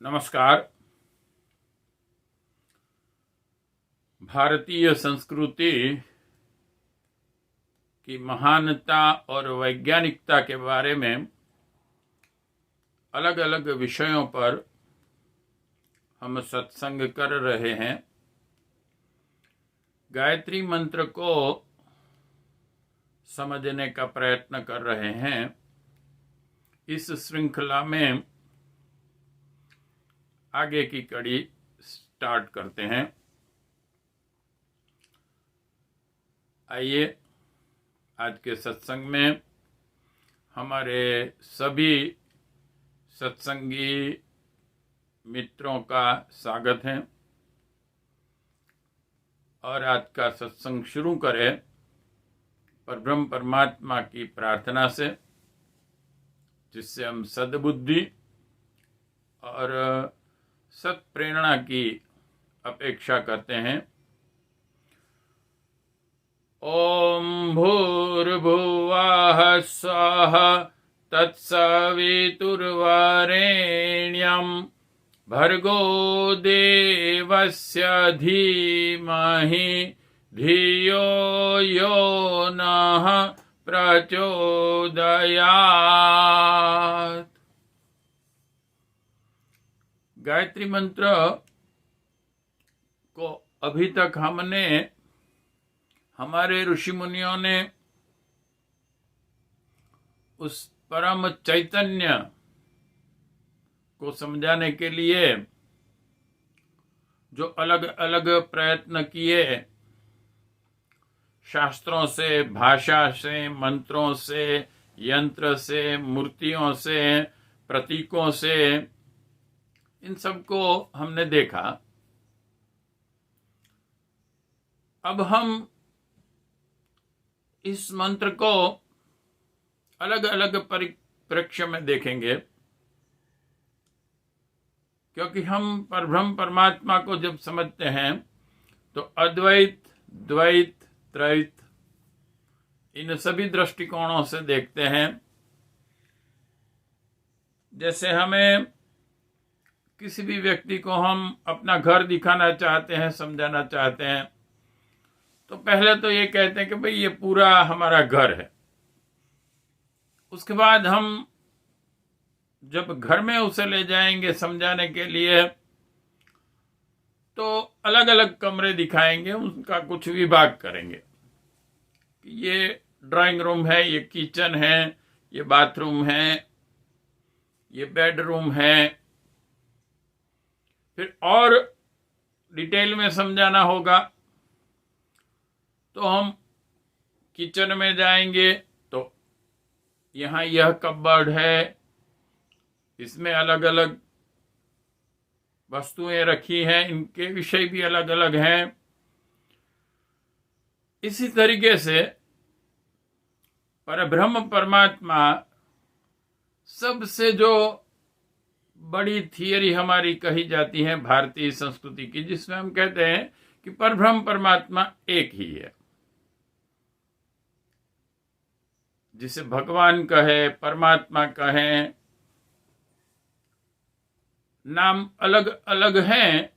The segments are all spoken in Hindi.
नमस्कार। भारतीय संस्कृति की महानता और वैज्ञानिकता के बारे में अलग अलग विषयों पर हम सत्संग कर रहे हैं। गायत्री मंत्र को समझने का प्रयत्न कर रहे हैं। इस श्रृंखला में आगे की कड़ी स्टार्ट करते हैं। आइए, आज के सत्संग में हमारे सभी सत्संगी मित्रों का स्वागत है और आज का सत्संग शुरू करें परब्रह्म परमात्मा की प्रार्थना से, जिससे हम सद्बुद्धि और सत्प्रेरणा की अपेक्षा करते हैं। ओम भूर्भुवः स्वः तत्सवितुर्वरेण्यं भर्गो देवस्य धीमहि धियो यो नः प्रचोदयात्। गायत्री मंत्र को अभी तक हमने, हमारे ऋषि मुनियों ने उस परम चैतन्य को समझाने के लिए जो अलग अलग प्रयत्न किए, शास्त्रों से, भाषा से, मंत्रों से, यंत्र से, मूर्तियों से, प्रतीकों से, इन सबको हमने देखा। अब हम इस मंत्र को अलग अलग परिप्रेक्ष्य में देखेंगे, क्योंकि हम परब्रह्म परमात्मा को जब समझते हैं तो अद्वैत, द्वैत, त्रैत, इन सभी दृष्टिकोणों से देखते हैं। जैसे हमें किसी भी व्यक्ति को हम अपना घर दिखाना चाहते हैं, समझाना चाहते हैं, तो पहले तो ये कहते हैं कि भाई ये पूरा हमारा घर है। उसके बाद हम जब घर में उसे ले जाएंगे समझाने के लिए, तो अलग अलग कमरे दिखाएंगे, उनका कुछ विभाग करेंगे। ये ड्राइंग रूम है, ये किचन है, ये बाथरूम है, ये बेडरूम है। फिर और डिटेल में समझाना होगा तो हम किचन में जाएंगे, तो यहाँ यह कपबोर्ड है, इसमें अलग अलग वस्तुएं रखी हैं, इनके विषय भी अलग अलग हैं। इसी तरीके से परब्रह्म परमात्मा सबसे जो बड़ी थियरी हमारी कही जाती है भारतीय संस्कृति की, जिसमें हम कहते हैं कि परब्रह्म परमात्मा एक ही है। जिसे भगवान कहे, परमात्मा कहें, नाम अलग अलग हैं,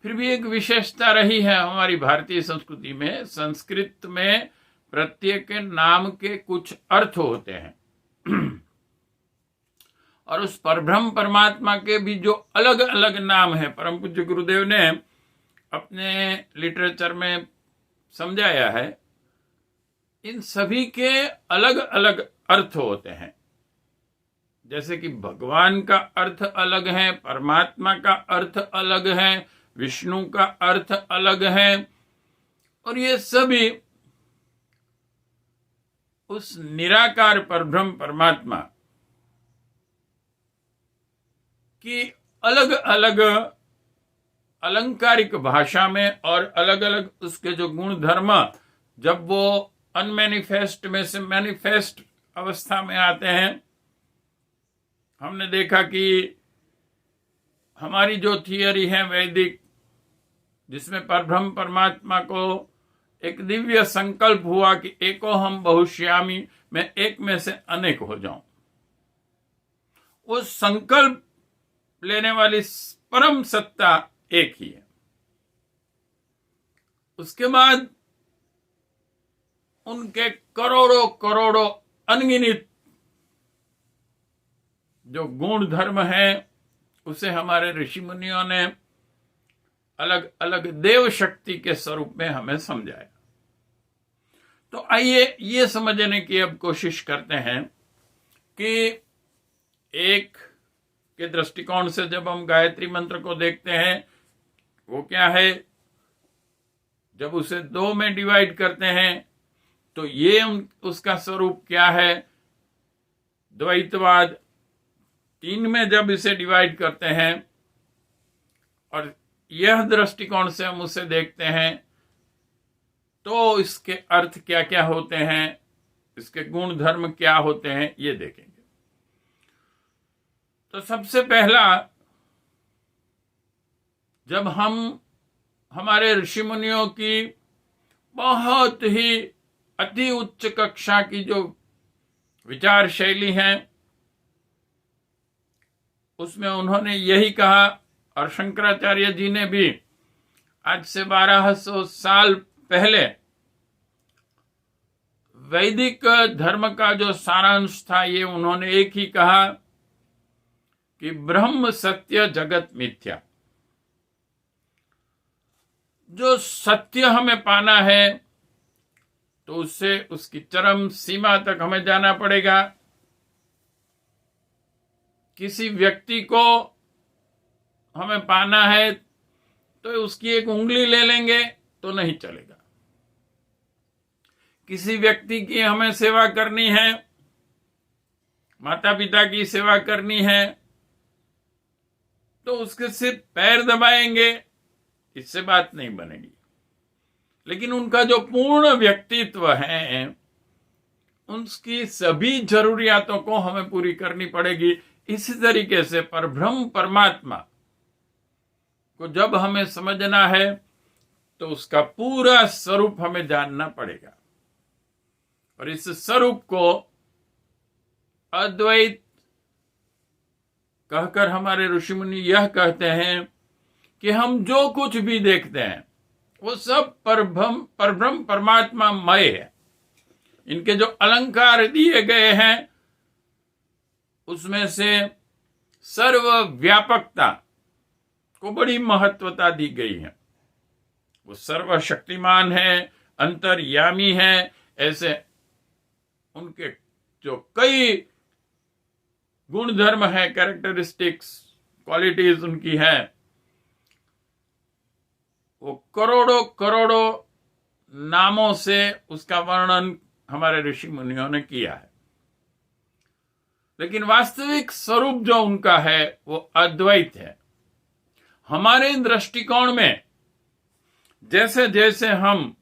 फिर भी एक विशेषता रही है हमारी भारतीय संस्कृति में। संस्कृत में प्रत्येक नाम के कुछ अर्थ होते हैं और उस परब्रह्म परमात्मा के भी जो अलग अलग नाम है, परम पूज्य गुरुदेव ने अपने लिटरेचर में समझाया है। इन सभी के अलग अलग अर्थ होते हैं। जैसे कि भगवान का अर्थ अलग है, परमात्मा का अर्थ अलग है, विष्णु का अर्थ अलग है, और ये सभी उस निराकार परब्रह्म परमात्मा की अलग अलग अलंकारिक भाषा में और अलग अलग उसके जो गुण धर्म, जब वो अनमैनिफेस्ट में से मैनिफेस्ट अवस्था में आते हैं, हमने देखा कि हमारी जो थियरी है वैदिक, जिसमें परब्रह्म परमात्मा को एक दिव्य संकल्प हुआ कि एको हम बहुश्यामी, मैं एक में से अनेक हो जाऊं, उस संकल्प लेने वाली परम सत्ता एक ही है। उसके बाद उनके करोड़ों करोड़ों अनगिनत जो गुण धर्म है, उसे हमारे ऋषि मुनियों ने अलग अलग देव शक्ति के स्वरूप में हमें समझाया। तो आइए ये समझने की अब कोशिश करते हैं कि एक के दृष्टिकोण से जब हम गायत्री मंत्र को देखते हैं, वो क्या है, जब उसे 2 में डिवाइड करते हैं तो ये उसका स्वरूप क्या है, द्वैतवाद। 3 में जब इसे डिवाइड करते हैं और यह दृष्टिकोण से हम उसे देखते हैं तो इसके अर्थ क्या क्या होते हैं, इसके गुण धर्म क्या होते हैं, ये देखेंगे। तो सबसे पहला, जब हम हमारे ऋषि मुनियों की बहुत ही अति उच्च कक्षा की जो विचार शैली है, उसमें उन्होंने यही कहा, और शंकराचार्य जी ने भी आज से 1200 साल पहले वैदिक धर्म का जो सारांश था, ये उन्होंने एक ही कहा कि ब्रह्म सत्य जगत मिथ्या। जो सत्य हमें पाना है तो उससे उसकी चरम सीमा तक हमें जाना पड़ेगा। किसी व्यक्ति को हमें पाना है तो उसकी एक उंगली ले लेंगे तो नहीं चलेगा। किसी व्यक्ति की हमें सेवा करनी है, माता पिता की सेवा करनी है, तो उसके सिर्फ पैर दबाएंगे, इससे बात नहीं बनेगी। लेकिन उनका जो पूर्ण व्यक्तित्व है, उनकी सभी जरूरियातों को हमें पूरी करनी पड़ेगी। इसी तरीके से परब्रह्म परमात्मा को जब हमें समझना है तो उसका पूरा स्वरूप हमें जानना पड़ेगा। और इस स्वरूप को अद्वैत कहकर हमारे ऋषि मुनि यह कहते हैं कि हम जो कुछ भी देखते हैं वो सब परब्रह्म परमात्मा मय है। इनके जो अलंकार दिए गए हैं उसमें से सर्वव्यापकता को बड़ी महत्वता दी गई है। वो सर्वशक्तिमान है, अंतर्यामी है। ऐसे उनके जो कई गुण धर्म है, कैरेक्टरिस्टिक्स, क्वालिटीज उनकी है, वो करोड़ों करोड़ों नामों से उसका वर्णन हमारे ऋषि मुनियों ने किया है। लेकिन वास्तविक स्वरूप जो उनका है वो अद्वैत है। हमारे दृष्टिकोण में जैसे जैसे हम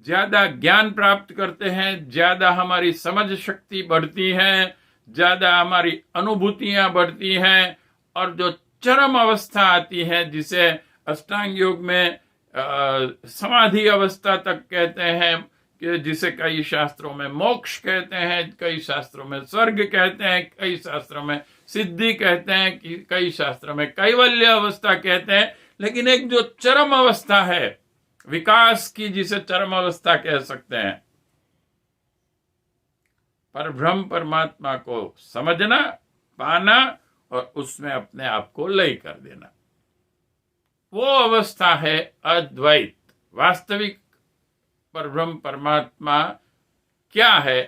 ज्यादा ज्ञान प्राप्त करते हैं, ज्यादा हमारी समझ शक्ति बढ़ती है, ज्यादा हमारी अनुभूतियां बढ़ती हैं, और जो चरम अवस्था आती है जिसे अष्टांग योग में समाधि अवस्था तक कहते हैं, कि जिसे कई शास्त्रों में मोक्ष कहते हैं, कई शास्त्रों में स्वर्ग कहते हैं, कई शास्त्रों में सिद्धि कहते हैं, कई शास्त्रों में कैवल्य अवस्था कहते हैं। लेकिन एक जो चरम अवस्था है विकास की, जिसे चरम अवस्था कह सकते हैं, परब्रह्म परमात्मा को समझना, पाना और उसमें अपने आप को लय कर देना, वो अवस्था है अद्वैत। वास्तविक परब्रह्म परमात्मा क्या है?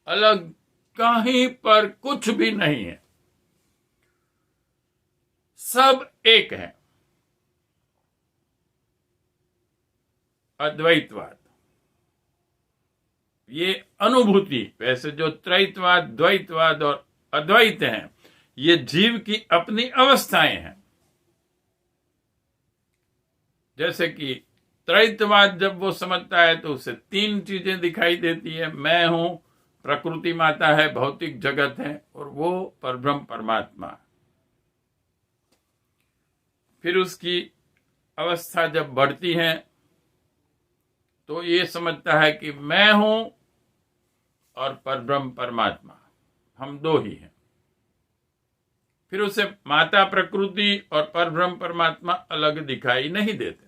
अलग कहीं पर कुछ भी नहीं है, सब एक है। अद्वैतवाद, ये अनुभूति, वैसे जो त्रैतवाद, द्वैतवाद और अद्वैत हैं, ये जीव की अपनी अवस्थाएं हैं। जैसे कि त्रैतवाद जब वो समझता है तो उसे 3 चीजें दिखाई देती है, मैं हूं, प्रकृति माता है, भौतिक जगत है, और वो परब्रह्म परमात्मा। फिर उसकी अवस्था जब बढ़ती है तो ये समझता है कि मैं हूं और परब्रह्म परमात्मा, हम दो ही हैं। फिर उसे माता प्रकृति और परब्रह्म परमात्मा अलग दिखाई नहीं देते।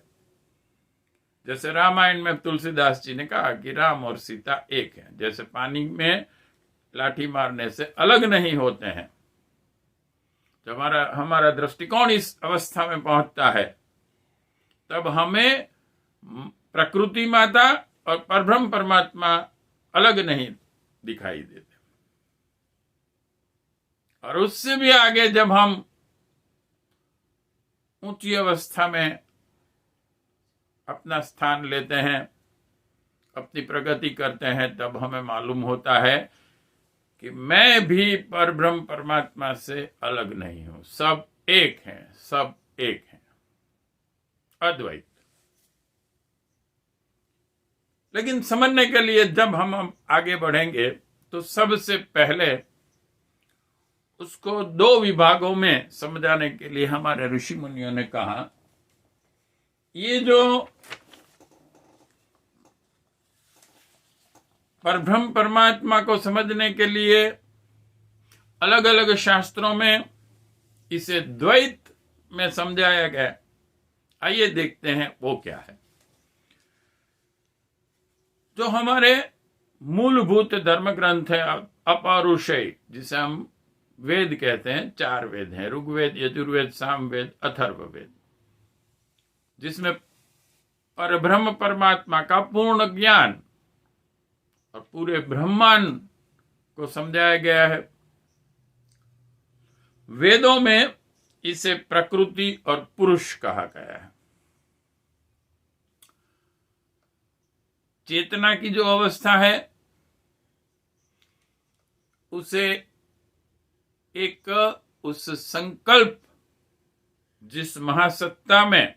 जैसे रामायण में तुलसीदास जी ने कहा कि राम और सीता एक हैं, जैसे पानी में लाठी मारने से अलग नहीं होते हैं। जब हमारा दृष्टिकोण इस अवस्था में पहुंचता है, तब हमें प्रकृति माता और परब्रह्म परमात्मा अलग नहीं दिखाई देते। और उससे भी आगे जब हम ऊंची अवस्था में अपना स्थान लेते हैं, अपनी प्रगति करते हैं, तब हमें मालूम होता है कि मैं भी परब्रह्म परमात्मा से अलग नहीं हूं। सब एक हैं, सब एक हैं, अद्वैत। लेकिन समझने के लिए जब हम आगे बढ़ेंगे तो सबसे पहले उसको दो विभागों में समझाने के लिए हमारे ऋषि मुनियों ने कहा, ये जो परब्रह्म परमात्मा को समझने के लिए अलग अलग शास्त्रों में इसे द्वैत में समझाया गया। आइए देखते हैं वो क्या है। जो हमारे मूलभूत धर्म ग्रंथ है अपौरुषेय, जिसे हम वेद कहते हैं, 4 वेद हैं, ऋग्वेद, यजुर्वेद, सामवेद, अथर्ववेद, जिसमें परब्रह्म परमात्मा का पूर्ण ज्ञान और पूरे ब्रह्मांड को समझाया गया है। वेदों में इसे प्रकृति और पुरुष कहा गया है। चेतना की जो अवस्था है उसे एक उस संकल्प जिस महासत्ता में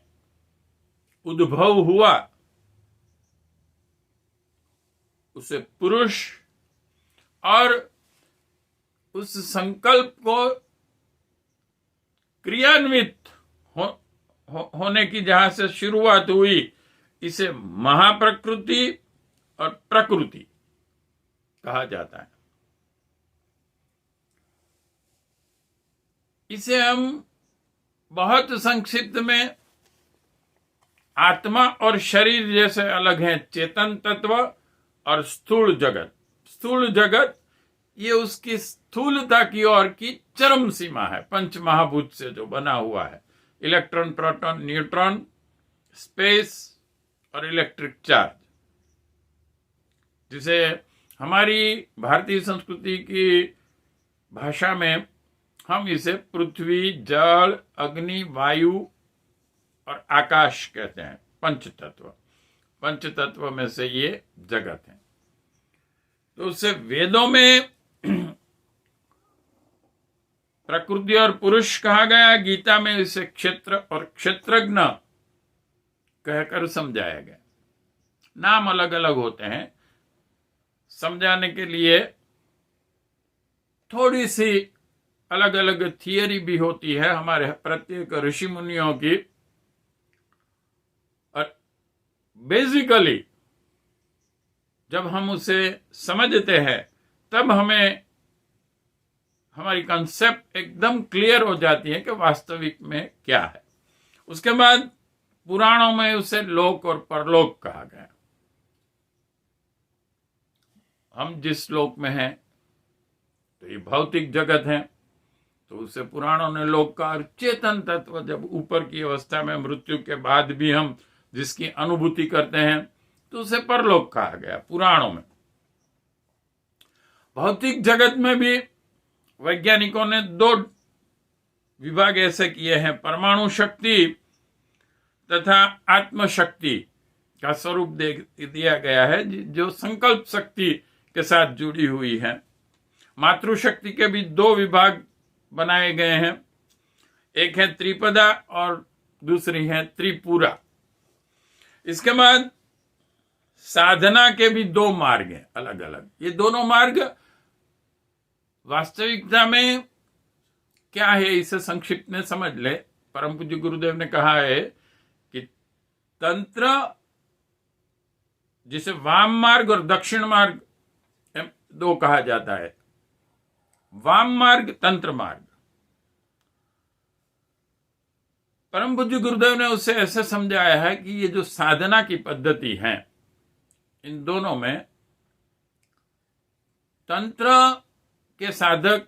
उद्भव हुआ उसे पुरुष, और उस संकल्प को क्रियान्वित होने की जहां से शुरुआत हुई, इसे महाप्रकृति और प्रकृति कहा जाता है। इसे हम बहुत संक्षिप्त में आत्मा और शरीर जैसे अलग हैं, चेतन तत्व और स्थूल जगत। स्थूल जगत ये उसकी स्थूलता की ओर की चरम सीमा है, पंच महाभूत से जो बना हुआ है, इलेक्ट्रॉन, प्रोटॉन, न्यूट्रॉन, स्पेस और इलेक्ट्रिक चार्ज, जिसे हमारी भारतीय संस्कृति की भाषा में हम इसे पृथ्वी, जल, अग्नि, वायु और आकाश कहते हैं। पंचतत्व, पंचतत्व में से ये जगत है। तो उसे वेदों में प्रकृति और पुरुष कहा गया, गीता में इसे क्षेत्र और क्षेत्रज्ञ कहकर समझाया गया। नाम अलग अलग होते हैं, समझाने के लिए थोड़ी सी अलग अलग थियरी भी होती है हमारे प्रत्येक ऋषि मुनियों की। और बेसिकली जब हम उसे समझते हैं तब हमें हमारी कंसेप्ट एकदम क्लियर हो जाती है कि वास्तविक में क्या है। उसके बाद पुराणों में उसे लोक और परलोक कहा गया। हम जिस लोक में हैं तो ये भौतिक जगत है, तो उसे पुराणों ने लोक का, और चेतन तत्व जब ऊपर की अवस्था में मृत्यु के बाद भी हम जिसकी अनुभूति करते हैं तो उसे परलोक कहा गया पुराणों में। भौतिक जगत में भी वैज्ञानिकों ने 2 विभाग ऐसे किए हैं, परमाणु शक्ति तथा आत्मशक्ति का स्वरूप दिया गया है, जो संकल्प शक्ति के साथ जुड़ी हुई है। मातृशक्ति के भी 2 विभाग बनाए गए हैं, एक है त्रिपदा और दूसरी है त्रिपुरा। इसके बाद साधना के भी 2 मार्ग हैं अलग अलग। ये दोनों मार्ग वास्तविकता में क्या है इसे संक्षिप्त में समझ ले। परम पूज्य गुरुदेव ने कहा है कि तंत्र, जिसे वाम मार्ग और दक्षिण मार्ग 2 कहा जाता है। वाम मार्ग तंत्र मार्ग परम पूज्य गुरुदेव ने उसे ऐसे समझाया है कि ये जो साधना की पद्धति है, इन दोनों में तंत्र के साधक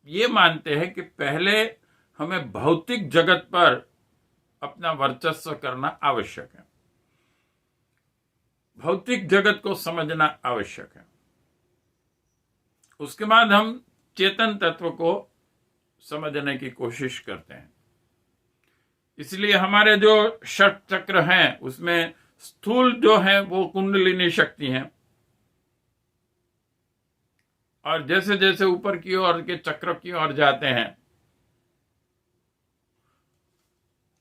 ये मानते हैं कि पहले हमें भौतिक जगत पर अपना वर्चस्व करना आवश्यक है, भौतिक जगत को समझना आवश्यक है। उसके बाद हम चेतन तत्व को समझने की कोशिश करते हैं। इसलिए हमारे जो षट चक्र हैं उसमें स्थूल जो है वो कुंडलिनी शक्ति है, और जैसे जैसे ऊपर की ओर के चक्र की ओर जाते हैं,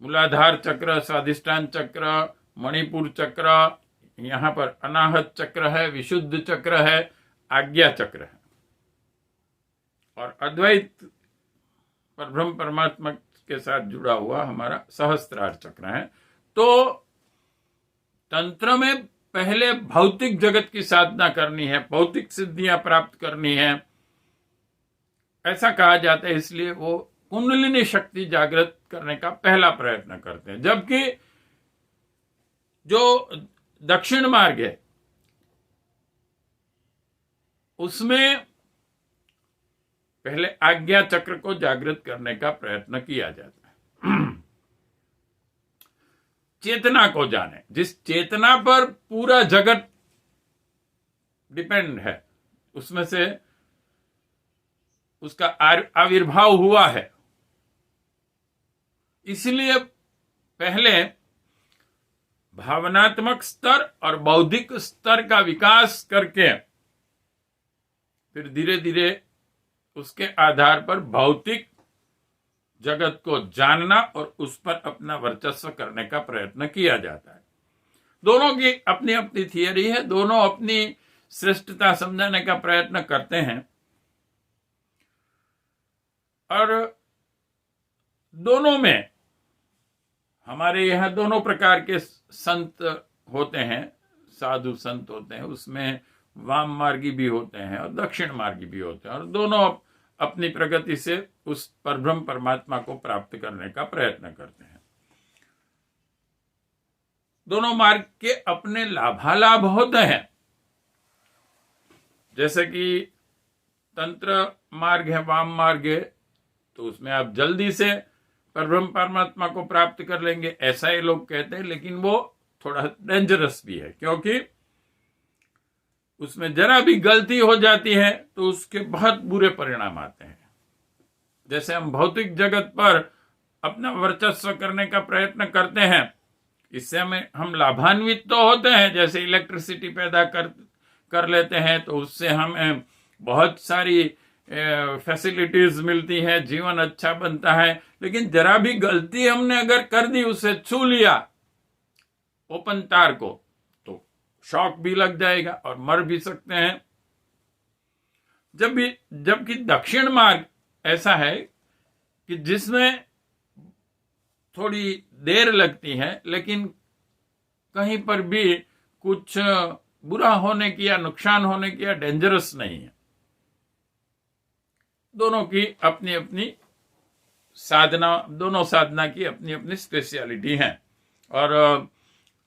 मूलाधार चक्र, स्वाधिष्ठान चक्र, मणिपुर चक्र, यहां पर अनाहत चक्र है, विशुद्ध चक्र है, आज्ञा चक्र है, और अद्वैत परब्रह्म परमात्मा के साथ जुड़ा हुआ हमारा सहस्त्रार चक्र है। तो तंत्र में पहले भौतिक जगत की साधना करनी है, भौतिक सिद्धियां प्राप्त करनी है, ऐसा कहा जाता है। इसलिए वो कुंडलिनी शक्ति जागृत करने का पहला प्रयत्न करते हैं। जबकि जो दक्षिण मार्ग है उसमें पहले आज्ञा चक्र को जागृत करने का प्रयत्न किया जाता है। चेतना को जाने, जिस चेतना पर पूरा जगत डिपेंड है, उसमें से उसका आविर्भाव हुआ है, इसलिए पहले भावनात्मक स्तर और बौद्धिक स्तर का विकास करके फिर धीरे धीरे उसके आधार पर भौतिक जगत को जानना और उस पर अपना वर्चस्व करने का प्रयत्न किया जाता है। दोनों की अपनी अपनी थियरी है, दोनों अपनी श्रेष्ठता समझाने का प्रयत्न करते हैं, और दोनों में हमारे यहाँ दोनों प्रकार के संत होते हैं, साधु संत होते हैं, उसमें वाम मार्गी भी होते हैं और दक्षिण मार्गी भी होते हैं, और दोनों अपनी प्रगति से उस परब्रह्म परमात्मा को प्राप्त करने का प्रयत्न करते हैं। दोनों मार्ग के अपने लाभालाभ होते हैं। जैसे कि तंत्र मार्ग है, वाम मार्ग है, तो उसमें आप जल्दी से परब्रह्म परमात्मा को प्राप्त कर लेंगे, ऐसा ही लोग कहते हैं, लेकिन वो थोड़ा डेंजरस भी है, क्योंकि उसमें जरा भी गलती हो जाती है तो उसके बहुत बुरे परिणाम आते हैं। जैसे हम भौतिक जगत पर अपना वर्चस्व करने का प्रयत्न करते हैं, इससे हम लाभान्वित तो होते हैं, जैसे इलेक्ट्रिसिटी पैदा कर लेते हैं तो उससे हमें बहुत सारी फैसिलिटीज मिलती है, जीवन अच्छा बनता है। लेकिन जरा भी गलती हमने अगर कर दी, उसे छू लिया ओपन तार को, तो शॉक भी लग जाएगा और मर भी सकते हैं। जबकि दक्षिण मार्ग ऐसा है कि जिसमें थोड़ी देर लगती है, लेकिन कहीं पर भी कुछ बुरा होने की या नुकसान होने की या डेंजरस नहीं है। दोनों की अपनी अपनी साधना, दोनों साधना की अपनी अपनी स्पेशलिटी है, और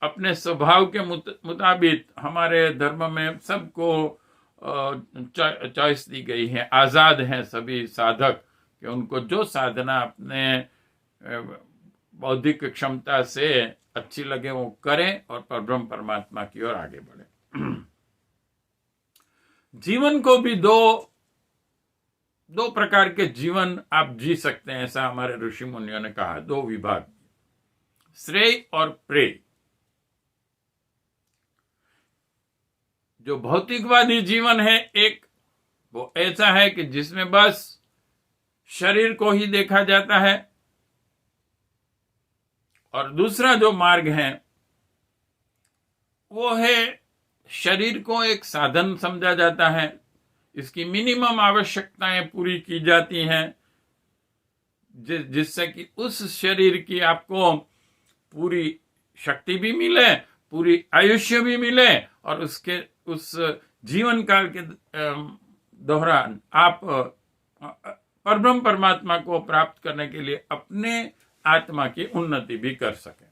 अपने स्वभाव के मुताबिक हमारे धर्म में सबको चॉइस दी गई है, आजाद हैं सभी साधक कि उनको जो साधना अपने बौद्धिक क्षमता से अच्छी लगे वो करें और परब्रह्म परमात्मा की ओर आगे बढ़े। जीवन को भी दो प्रकार के जीवन आप जी सकते हैं, ऐसा हमारे ऋषि मुनियों ने कहा, दो विभाग, श्रेय और प्रेय। जो भौतिकवादी जीवन है एक, वो ऐसा है कि जिसमें बस शरीर को ही देखा जाता है, और दूसरा जो मार्ग है वो है शरीर को एक साधन समझा जाता है, इसकी मिनिमम आवश्यकताएं पूरी की जाती हैं, जिससे कि उस शरीर की आपको पूरी शक्ति भी मिले, पूरी आयुष्य भी मिले, और उस जीवन काल के दौरान आप परब्रह्म परमात्मा को प्राप्त करने के लिए अपने आत्मा की उन्नति भी कर सके।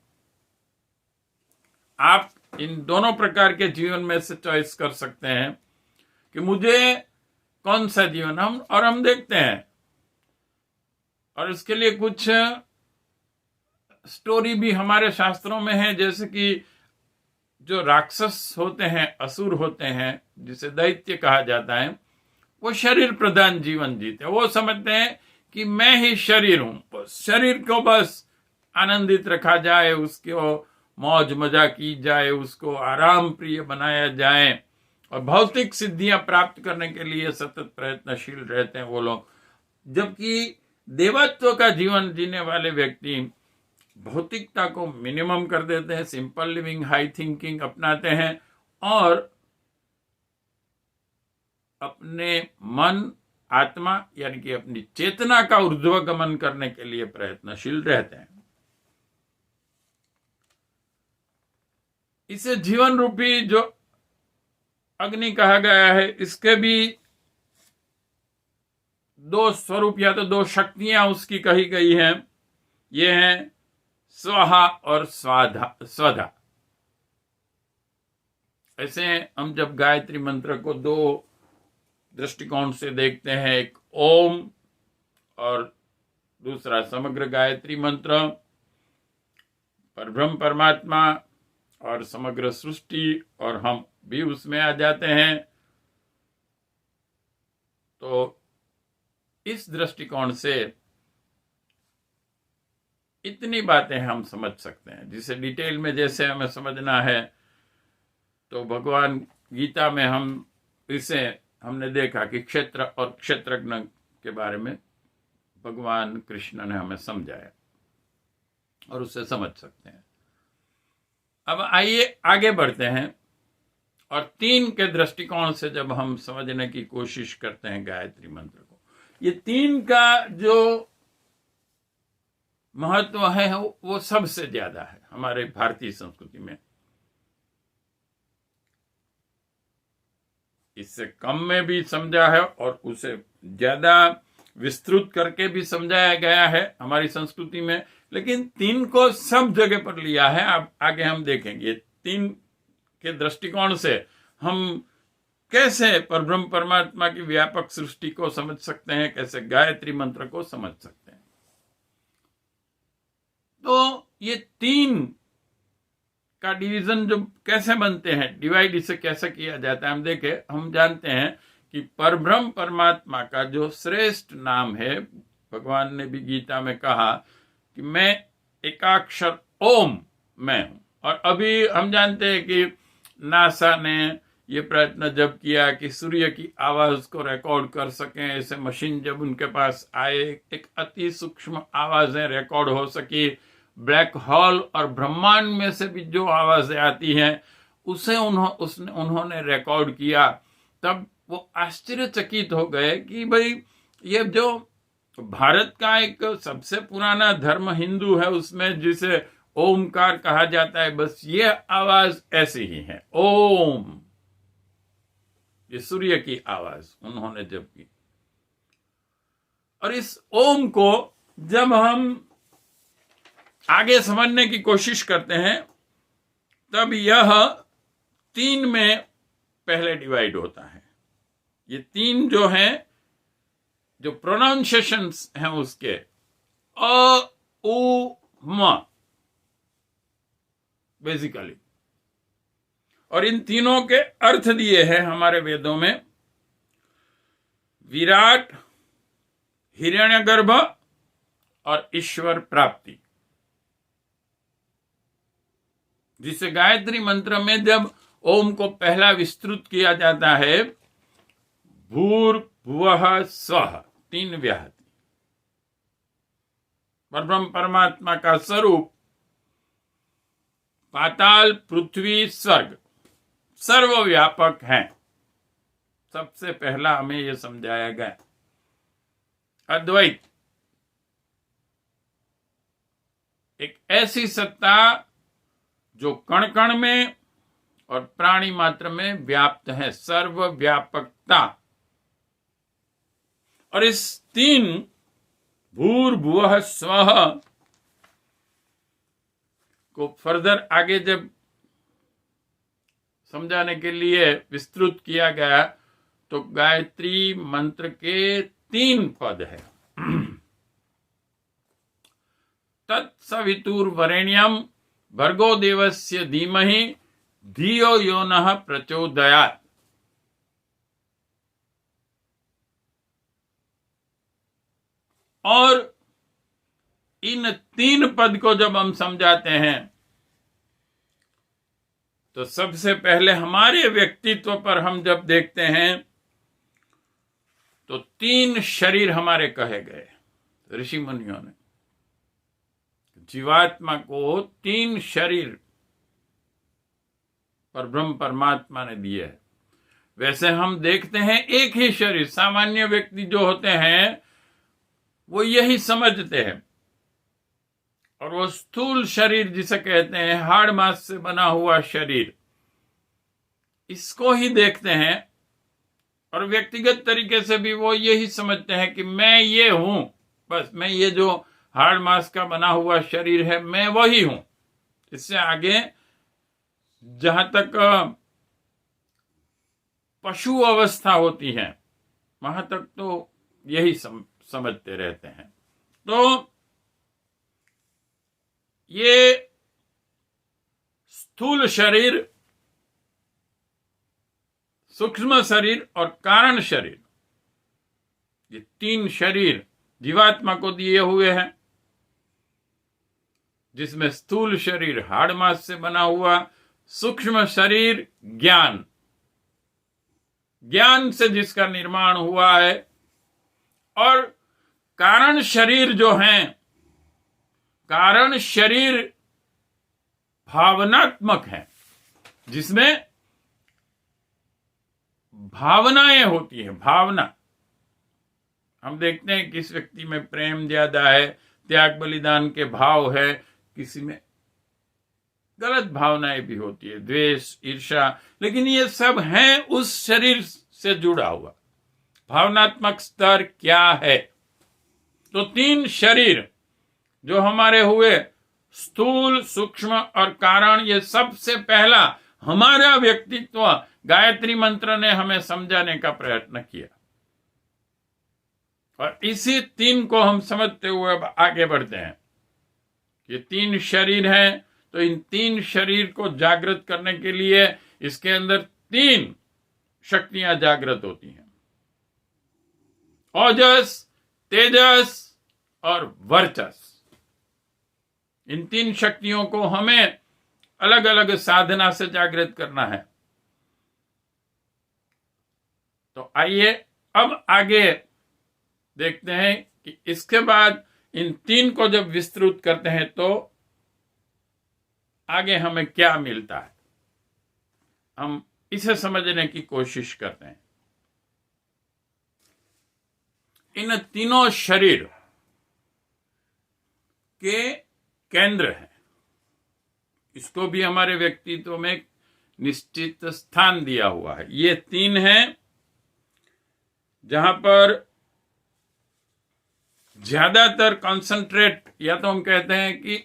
आप इन दोनों प्रकार के जीवन में से चॉइस कर सकते हैं कि मुझे कौन सा जीवन हम देखते हैं। और इसके लिए कुछ स्टोरी भी हमारे शास्त्रों में है, जैसे कि जो राक्षस होते हैं, असुर होते हैं, जिसे दैत्य कहा जाता है, वो शरीर प्रधान जीवन जीते हैं। वो समझते हैं कि मैं ही शरीर हूं, शरीर को बस आनंदित रखा जाए, उसको मौज मजा की जाए, उसको आराम प्रिय बनाया जाए, और भौतिक सिद्धियां प्राप्त करने के लिए सतत प्रयत्नशील रहते हैं वो लोग। जबकि देवत्व का जीवन जीने वाले व्यक्ति भौतिकता को मिनिमम कर देते हैं, सिंपल लिविंग, हाई थिंकिंग अपनाते हैं और अपने मन, आत्मा यानी कि अपनी चेतना का ऊर्ध्वगमन करने के लिए प्रयत्नशील रहते हैं। इसे जीवन रूपी जो अग्नि कहा गया है, इसके भी दो स्वरूप या तो दो शक्तियां उसकी कही गई हैं। ये हैं स्वाहा और स्वधा। ऐसे हम जब गायत्री मंत्र को दो दृष्टिकोण से देखते हैं, एक ओम और दूसरा समग्र गायत्री मंत्र, परब्रह्म परमात्मा और समग्र सृष्टि, और हम भी उसमें आ जाते हैं। तो इस दृष्टिकोण से इतनी बातें हम समझ सकते हैं, जिसे डिटेल में जैसे हमें समझना है, तो भगवान गीता में हमने देखा कि क्षेत्र और क्षेत्रज्ञ के बारे में भगवान कृष्ण ने हमें समझाया और उसे समझ सकते हैं। अब आइए आगे बढ़ते हैं और 3 के दृष्टिकोण से जब हम समझने की कोशिश करते हैं गायत्री मंत्र को, ये 3 का जो महत्व है वो सबसे ज्यादा है हमारे भारतीय संस्कृति में। इससे कम में भी समझा है और उसे ज्यादा विस्तृत करके भी समझाया गया है हमारी संस्कृति में, लेकिन 3 को सब जगह पर लिया है। अब आगे हम देखेंगे 3 के दृष्टिकोण से हम कैसे परब्रह्म परमात्मा की व्यापक सृष्टि को समझ सकते हैं, कैसे गायत्री मंत्र को समझ सकते हैं। तो ये 3 का डिवीजन जो कैसे बनते हैं, डिवाइड इसे कैसे किया जाता है, हम जानते हैं कि परब्रह्म परमात्मा का जो श्रेष्ठ नाम है, भगवान ने भी गीता में कहा कि मैं एकाक्षर ओम मैं हूं। और अभी हम जानते हैं कि नासा ने ये प्रयत्न जब किया कि सूर्य की आवाज को रिकॉर्ड कर सकें, ऐसे मशीन जब उनके पास आए, एक अति सूक्ष्म आवाजें रिकॉर्ड हो सकी, ब्लैक होल और ब्रह्मांड में से भी जो आवाजें आती हैं उसे उन्होंने रिकॉर्ड किया। तब वो आश्चर्यचकित हो गए कि भाई ये जो भारत का एक सबसे पुराना धर्म हिंदू है, उसमें जिसे ओमकार कहा जाता है, बस ये आवाज ऐसी ही है, ओम, ये सूर्य की आवाज उन्होंने जब की। और इस ओम को जब हम आगे समझने की कोशिश करते हैं, तब यह 3 में पहले डिवाइड होता है। ये 3 जो हैं, जो प्रोनाउंसिएशंस हैं उसके, अ, उ, म बेसिकली, और इन तीनों के अर्थ दिए हैं हमारे वेदों में। विराट, हिरण्यगर्भ और ईश्वर प्राप्ति। जिसे गायत्री मंत्र में जब ओम को पहला विस्तृत किया जाता है, भूर्भुवः स्वः, 3 व्याहति। परब्रह्म परमात्मा का स्वरूप पाताल, पृथ्वी, स्वर्ग सर्वव्यापक है। सबसे पहला हमें यह समझाया गया। अद्वैत, एक ऐसी सत्ता जो कण कण में और प्राणी मात्र में व्याप्त है, सर्वव्यापकता। और इस 3 भूर्भुवः स्वः इसको फर्दर आगे जब समझाने के लिए विस्तृत किया गया तो गायत्री मंत्र के 3 पद है। तत्सवितुर्वरेण्यम भर्गो देवस्य धीमहि धियो यो नः प्रचोदयात्। और इन 3 पद को जब हम समझाते हैं तो सबसे पहले हमारे व्यक्तित्व पर हम जब देखते हैं तो 3 शरीर हमारे कहे गए ऋषि मुनियों ने। जीवात्मा को 3 शरीर पर ब्रह्म परमात्मा ने दिए है। वैसे हम देखते हैं एक ही शरीर, सामान्य व्यक्ति जो होते हैं वो यही समझते हैं, और वो स्थूल शरीर जिसे कहते हैं हाड़ मांस से बना हुआ शरीर, इसको ही देखते हैं। और व्यक्तिगत तरीके से भी वो यही समझते हैं कि मैं ये हूं, बस मैं ये जो हाड़ मांस का बना हुआ शरीर है मैं वही हूं। इससे आगे जहां तक पशु अवस्था होती है वहां तक तो यही समझते रहते हैं। तो ये स्थूल शरीर, सूक्ष्म शरीर और कारण शरीर, ये 3 शरीर जीवात्मा को दिए हुए हैं, जिसमें स्थूल शरीर हाड़ मांस से बना हुआ, सूक्ष्म शरीर ज्ञान, ज्ञान से जिसका निर्माण हुआ है, और कारण शरीर जो हैं, कारण शरीर भावनात्मक है, जिसमें भावनाएं होती है। भावना हम देखते हैं किस व्यक्ति में प्रेम ज्यादा है, त्याग बलिदान के भाव है, किसी में गलत भावनाएं भी होती है, द्वेष, ईर्ष्या, लेकिन ये सब हैं उस शरीर से जुड़ा हुआ। भावनात्मक स्तर क्या है? तो 3 शरीर जो हमारे हुए, स्थूल, सूक्ष्म और कारण, ये सबसे पहला हमारा व्यक्तित्व गायत्री मंत्र ने हमें समझाने का प्रयत्न किया। और इसी 3 को हम समझते हुए अब आगे बढ़ते हैं। ये 3 शरीर हैं, तो इन 3 शरीर को जागृत करने के लिए इसके अंदर 3 शक्तियां जागृत होती हैं, ओजस, तेजस और वर्चस। इन 3 शक्तियों को हमें अलग अलग साधना से जागृत करना है। तो आइए अब आगे देखते हैं कि इसके बाद इन 3 को जब विस्तृत करते हैं तो आगे हमें क्या मिलता है, हम इसे समझने की कोशिश करते हैं। इन 3 शरीर के केंद्र है, इसको भी हमारे व्यक्तित्व में एक निश्चित स्थान दिया हुआ है। ये 3 हैं जहां पर ज्यादातर कंसंट्रेट, या तो हम कहते हैं कि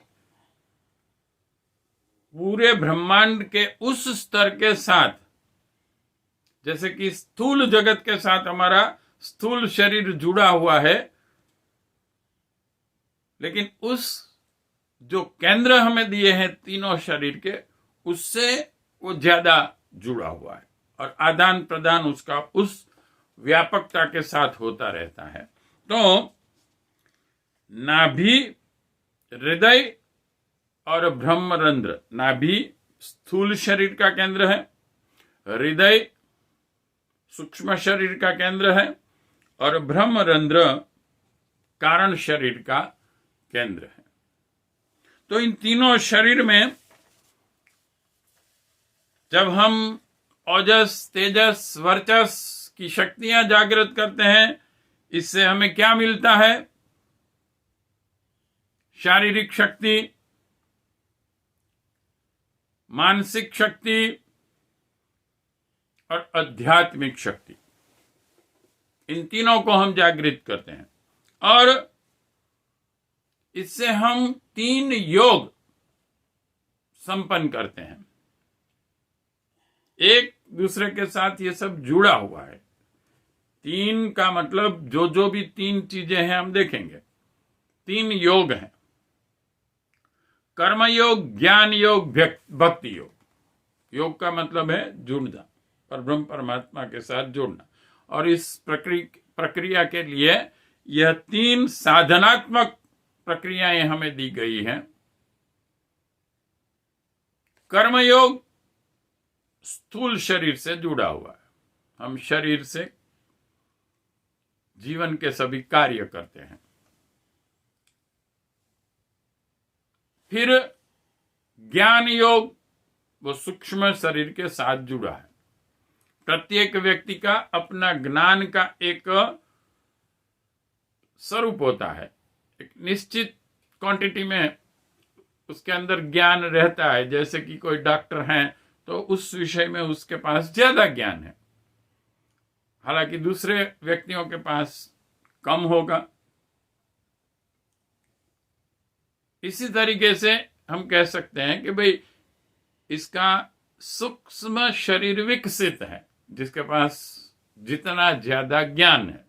पूरे ब्रह्मांड के उस स्तर के साथ, जैसे कि स्थूल जगत के साथ हमारा स्थूल शरीर जुड़ा हुआ है, लेकिन उस जो केंद्र हमें दिए हैं 3 शरीर के, उससे वो ज्यादा जुड़ा हुआ है, और आदान प्रदान उसका उस व्यापकता के साथ होता रहता है। तो नाभि, हृदय और ब्रह्मरंध्र, नाभि स्थूल शरीर का केंद्र है, हृदय सूक्ष्म शरीर का केंद्र है, और ब्रह्मरंध्र कारण शरीर का केंद्र है। तो इन 3 शरीर में जब हम ओजस, तेजस, वर्चस की शक्तियां जागृत करते हैं, इससे हमें क्या मिलता है? शारीरिक शक्ति, मानसिक शक्ति और आध्यात्मिक शक्ति। इन 3 को हम जागृत करते हैं, और इससे हम 3 योग संपन्न करते हैं। एक दूसरे के साथ ये सब जुड़ा हुआ है। तीन का मतलब जो जो भी तीन चीजें हैं हम देखेंगे। तीन योग हैं, कर्म योग, ज्ञान योग, भक्ति योग। योग का मतलब है जुड़ना, परब्रह्म परमात्मा के साथ जुड़ना। और इस प्रक्रिया के लिए यह तीन साधनात्मक प्रक्रियाएं हमें दी गई हैं। कर्मयोग स्थूल शरीर से जुड़ा हुआ है। हम शरीर से जीवन के सभी कार्य करते हैं। फिर ज्ञान योग वो सूक्ष्म शरीर के साथ जुड़ा है। प्रत्येक व्यक्ति का अपना ज्ञान का एक स्वरूप होता है, एक निश्चित क्वांटिटी में उसके अंदर ज्ञान रहता है। जैसे कि कोई डॉक्टर है तो उस विषय में उसके पास ज्यादा ज्ञान है, हालांकि दूसरे व्यक्तियों के पास कम होगा। इसी तरीके से हम कह सकते हैं कि भाई इसका सूक्ष्म शरीर विकसित है, जिसके पास जितना ज्यादा ज्ञान है।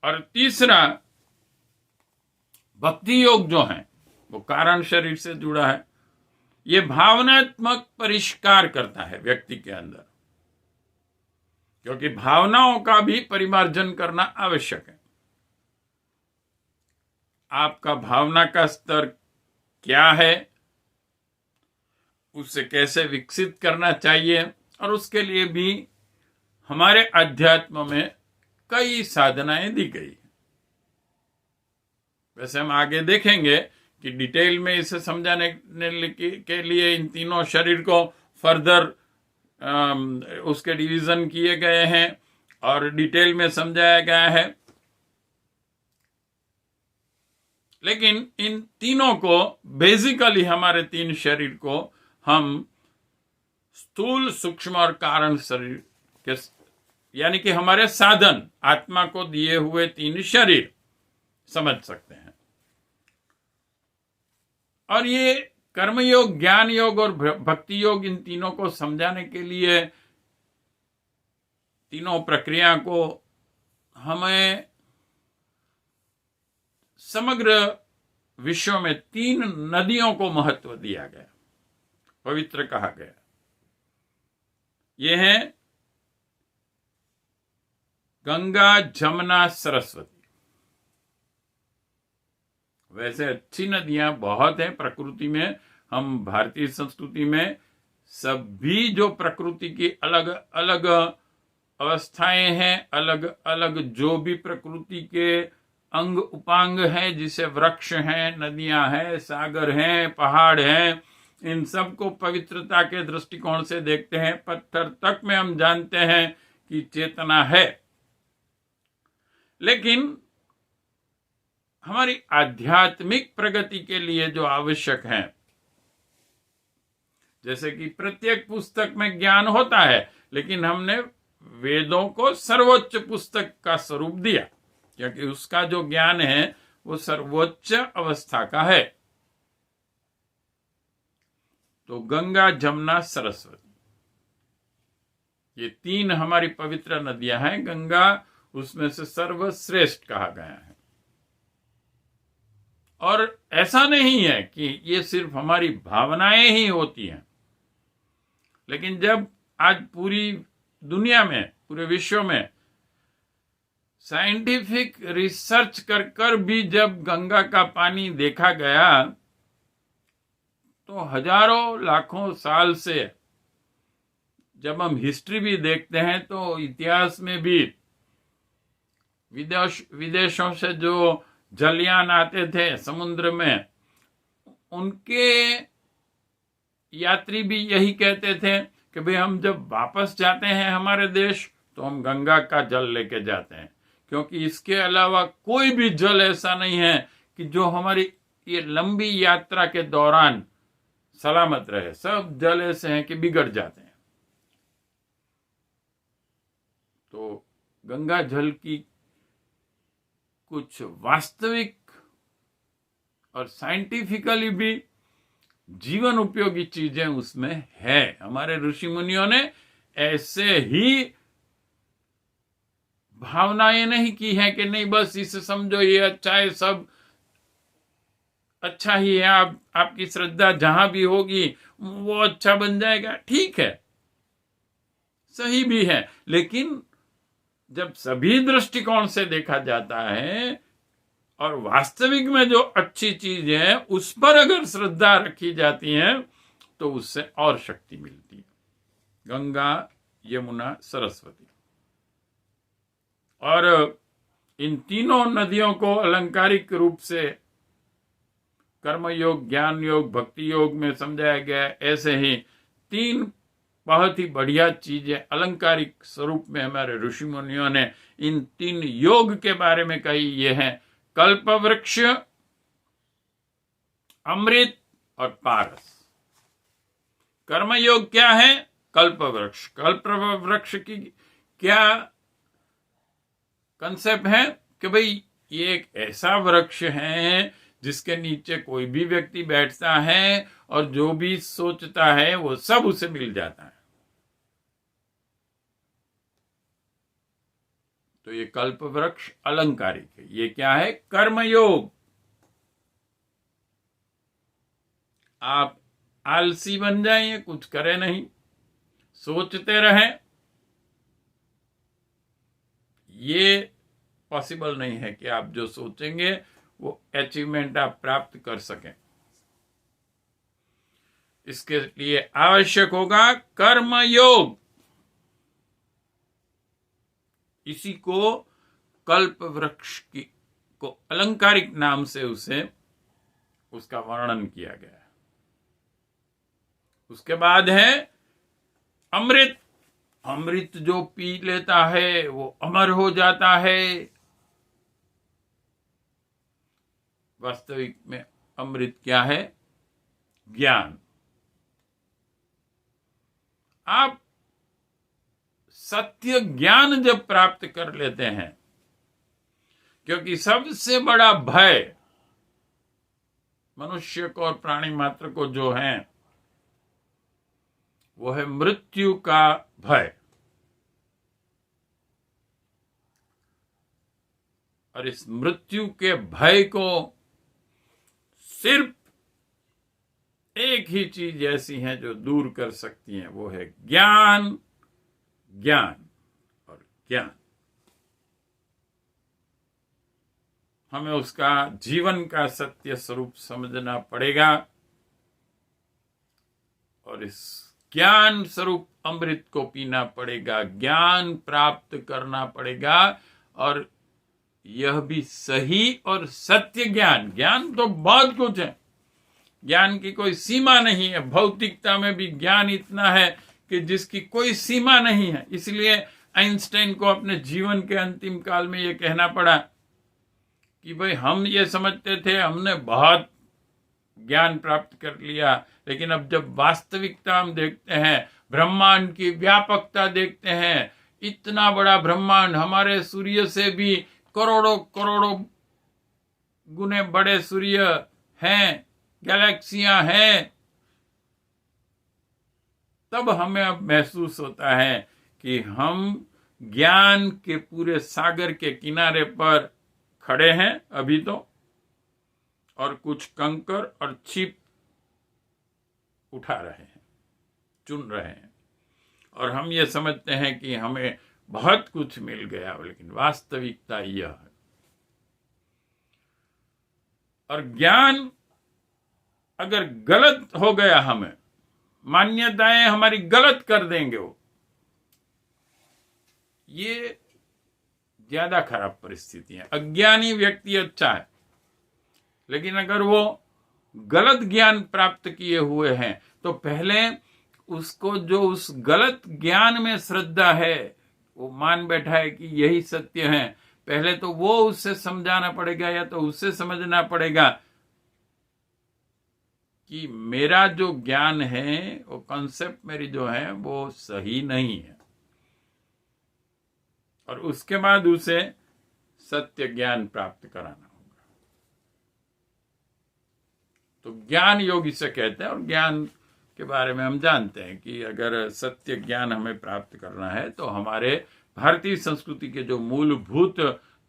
और तीसरा भक्ति योग जो है वो कारण शरीर से जुड़ा है। ये भावनात्मक परिष्कार करता है व्यक्ति के अंदर, क्योंकि भावनाओं का भी परिमार्जन करना आवश्यक है। आपका भावना का स्तर क्या है, उसे कैसे विकसित करना चाहिए, और उसके लिए भी हमारे अध्यात्म में कई साधनाएं दी गई। वैसे हम आगे देखेंगे कि डिटेल में इसे समझाने के लिए इन तीनों शरीर को फर्दर उसके डिवीजन किए गए हैं और डिटेल में समझाया गया है। लेकिन इन तीनों को बेसिकली हमारे तीन शरीर को हम स्थूल, सूक्ष्म और कारण शरीर के, यानी कि हमारे साधन आत्मा को दिए हुए तीन शरीर समझ सकते हैं। और ये कर्मयोग, ज्ञान योग और भक्ति योग, इन तीनों को समझाने के लिए, तीनों प्रक्रिया को हमें समग्र विश्व में तीन नदियों को महत्व दिया गया, पवित्र कहा गया। ये हैं गंगा, जमुना, सरस्वती। वैसे अच्छी नदियां बहुत हैं प्रकृति में। हम भारतीय संस्कृति में सभी जो प्रकृति की अलग अलग अवस्थाएं हैं, अलग अलग जो भी प्रकृति के अंग उपांग हैं, जिसे वृक्ष हैं, नदियां हैं, सागर हैं, पहाड़ हैं, इन सब को पवित्रता के दृष्टिकोण से देखते हैं। पत्थर तक में हम जानते हैं कि चेतना है। लेकिन हमारी आध्यात्मिक प्रगति के लिए जो आवश्यक है, जैसे कि प्रत्येक पुस्तक में ज्ञान होता है, लेकिन हमने वेदों को सर्वोच्च पुस्तक का स्वरूप दिया, क्योंकि उसका जो ज्ञान है वो सर्वोच्च अवस्था का है। तो गंगा, जमुना, सरस्वती, ये तीन हमारी पवित्र नदियां हैं। गंगा उसमें से सर्वश्रेष्ठ कहा गया है। और ऐसा नहीं है कि ये सिर्फ हमारी भावनाएं ही होती हैं, लेकिन जब आज पूरी दुनिया में, पूरे विश्व में साइंटिफिक रिसर्च कर भी जब गंगा का पानी देखा गया, तो हजारों लाखों साल से जब हम हिस्ट्री भी देखते हैं तो इतिहास में भी विदेशों से जो जलयान आते थे समुद्र में, उनके यात्री भी यही कहते थे कि भाई हम जब वापस जाते हैं हमारे देश तो हम गंगा का जल लेके जाते हैं, क्योंकि इसके अलावा कोई भी जल ऐसा नहीं है कि जो हमारी ये लंबी यात्रा के दौरान सलामत रहे। सब जल ऐसे हैं कि बिगड़ जाते हैं। तो गंगा जल की कुछ वास्तविक और साइंटिफिकली भी जीवन उपयोगी चीजें उसमें है। हमारे ऋषि मुनियों ने ऐसे ही भावनाएं नहीं की है कि नहीं बस इसे समझो ये अच्छा है, सब अच्छा ही है, आपकी श्रद्धा जहां भी होगी वो अच्छा बन जाएगा। ठीक है, सही भी है, लेकिन जब सभी दृष्टिकोण से देखा जाता है और वास्तविक में जो अच्छी चीज है उस पर अगर श्रद्धा रखी जाती है तो उससे और शक्ति मिलती है। गंगा, यमुना, सरस्वती, और इन तीनों नदियों को अलंकारिक रूप से कर्म योग, ज्ञान योग, भक्ति योग में समझाया गया है। ऐसे ही तीन बहुत ही बढ़िया चीजें अलंकारिक स्वरूप में हमारे ऋषि मुनियों ने इन तीन योग के बारे में कही। ये है कल्प वृक्ष, अमृत और पारस। कर्म योग क्या है? कल्प वृक्ष। कल्प वृक्ष की क्या कंसेप्ट है कि भाई ये एक ऐसा वृक्ष है जिसके नीचे कोई भी व्यक्ति बैठता है और जो भी सोचता है वो सब उसे मिल जाता है। तो ये कल्प वृक्ष अलंकारिक है। ये क्या है? कर्मयोग। आप आलसी बन जाइए, कुछ करें नहीं, सोचते रहें, ये पॉसिबल नहीं है कि आप जो सोचेंगे वो अचीवमेंट आप प्राप्त कर सकें। इसके लिए आवश्यक होगा कर्मयोग। इसी को कल्प वृक्ष की को अलंकारिक नाम से उसका वर्णन किया गया है। उसके बाद है अमृत। अमृत जो पी लेता है वो अमर हो जाता है। वास्तविक में अमृत क्या है? ज्ञान। आप सत्य ज्ञान जब प्राप्त कर लेते हैं, क्योंकि सबसे बड़ा भय मनुष्य को और प्राणी मात्र को जो है वो है मृत्यु का भय। और इस मृत्यु के भय को सिर्फ एक ही चीज ऐसी है जो दूर कर सकती है, वो है ज्ञान, ज्ञान और ज्ञान। हमें उसका जीवन का सत्य स्वरूप समझना पड़ेगा और इस ज्ञान स्वरूप अमृत को पीना पड़ेगा, ज्ञान प्राप्त करना पड़ेगा। और यह भी सही और सत्य ज्ञान। ज्ञान तो बहुत कुछ है, ज्ञान की कोई सीमा नहीं है। भौतिकता में भी ज्ञान इतना है कि जिसकी कोई सीमा नहीं है। इसलिए आइंस्टाइन को अपने जीवन के अंतिम काल में यह कहना पड़ा कि भाई हम ये समझते थे हमने बहुत ज्ञान प्राप्त कर लिया, लेकिन अब जब वास्तविकता हम देखते हैं, ब्रह्मांड की व्यापकता देखते हैं, इतना बड़ा ब्रह्मांड, हमारे सूर्य से भी करोड़ों करोड़ों गुने बड़े सूर्य हैं, गैलेक्सियां हैं, तब हमें अब महसूस होता है कि हम ज्ञान के पूरे सागर के किनारे पर खड़े हैं अभी तो, और कुछ कंकर और छिप उठा रहे हैं, चुन रहे हैं, और हम ये समझते हैं कि हमें बहुत कुछ मिल गया, लेकिन वास्तविकता यह है। और ज्ञान अगर गलत हो गया, हमें मान्यताएं हमारी गलत कर देंगे, वो ये ज्यादा खराब परिस्थिति है। अज्ञानी व्यक्ति अच्छा है, लेकिन अगर वो गलत ज्ञान प्राप्त किए हुए हैं तो पहले उसको जो उस गलत ज्ञान में श्रद्धा है, वो मान बैठा है कि यही सत्य है, पहले तो वो उससे समझाना पड़ेगा या तो उससे समझना पड़ेगा कि मेरा जो ज्ञान है, वो कॉन्सेप्ट मेरी जो है वो सही नहीं है, और उसके बाद उसे सत्य ज्ञान प्राप्त कराना होगा। तो ज्ञान योग इसे कहते हैं। और ज्ञान के बारे में हम जानते हैं कि अगर सत्य ज्ञान हमें प्राप्त करना है तो हमारे भारतीय संस्कृति के जो मूलभूत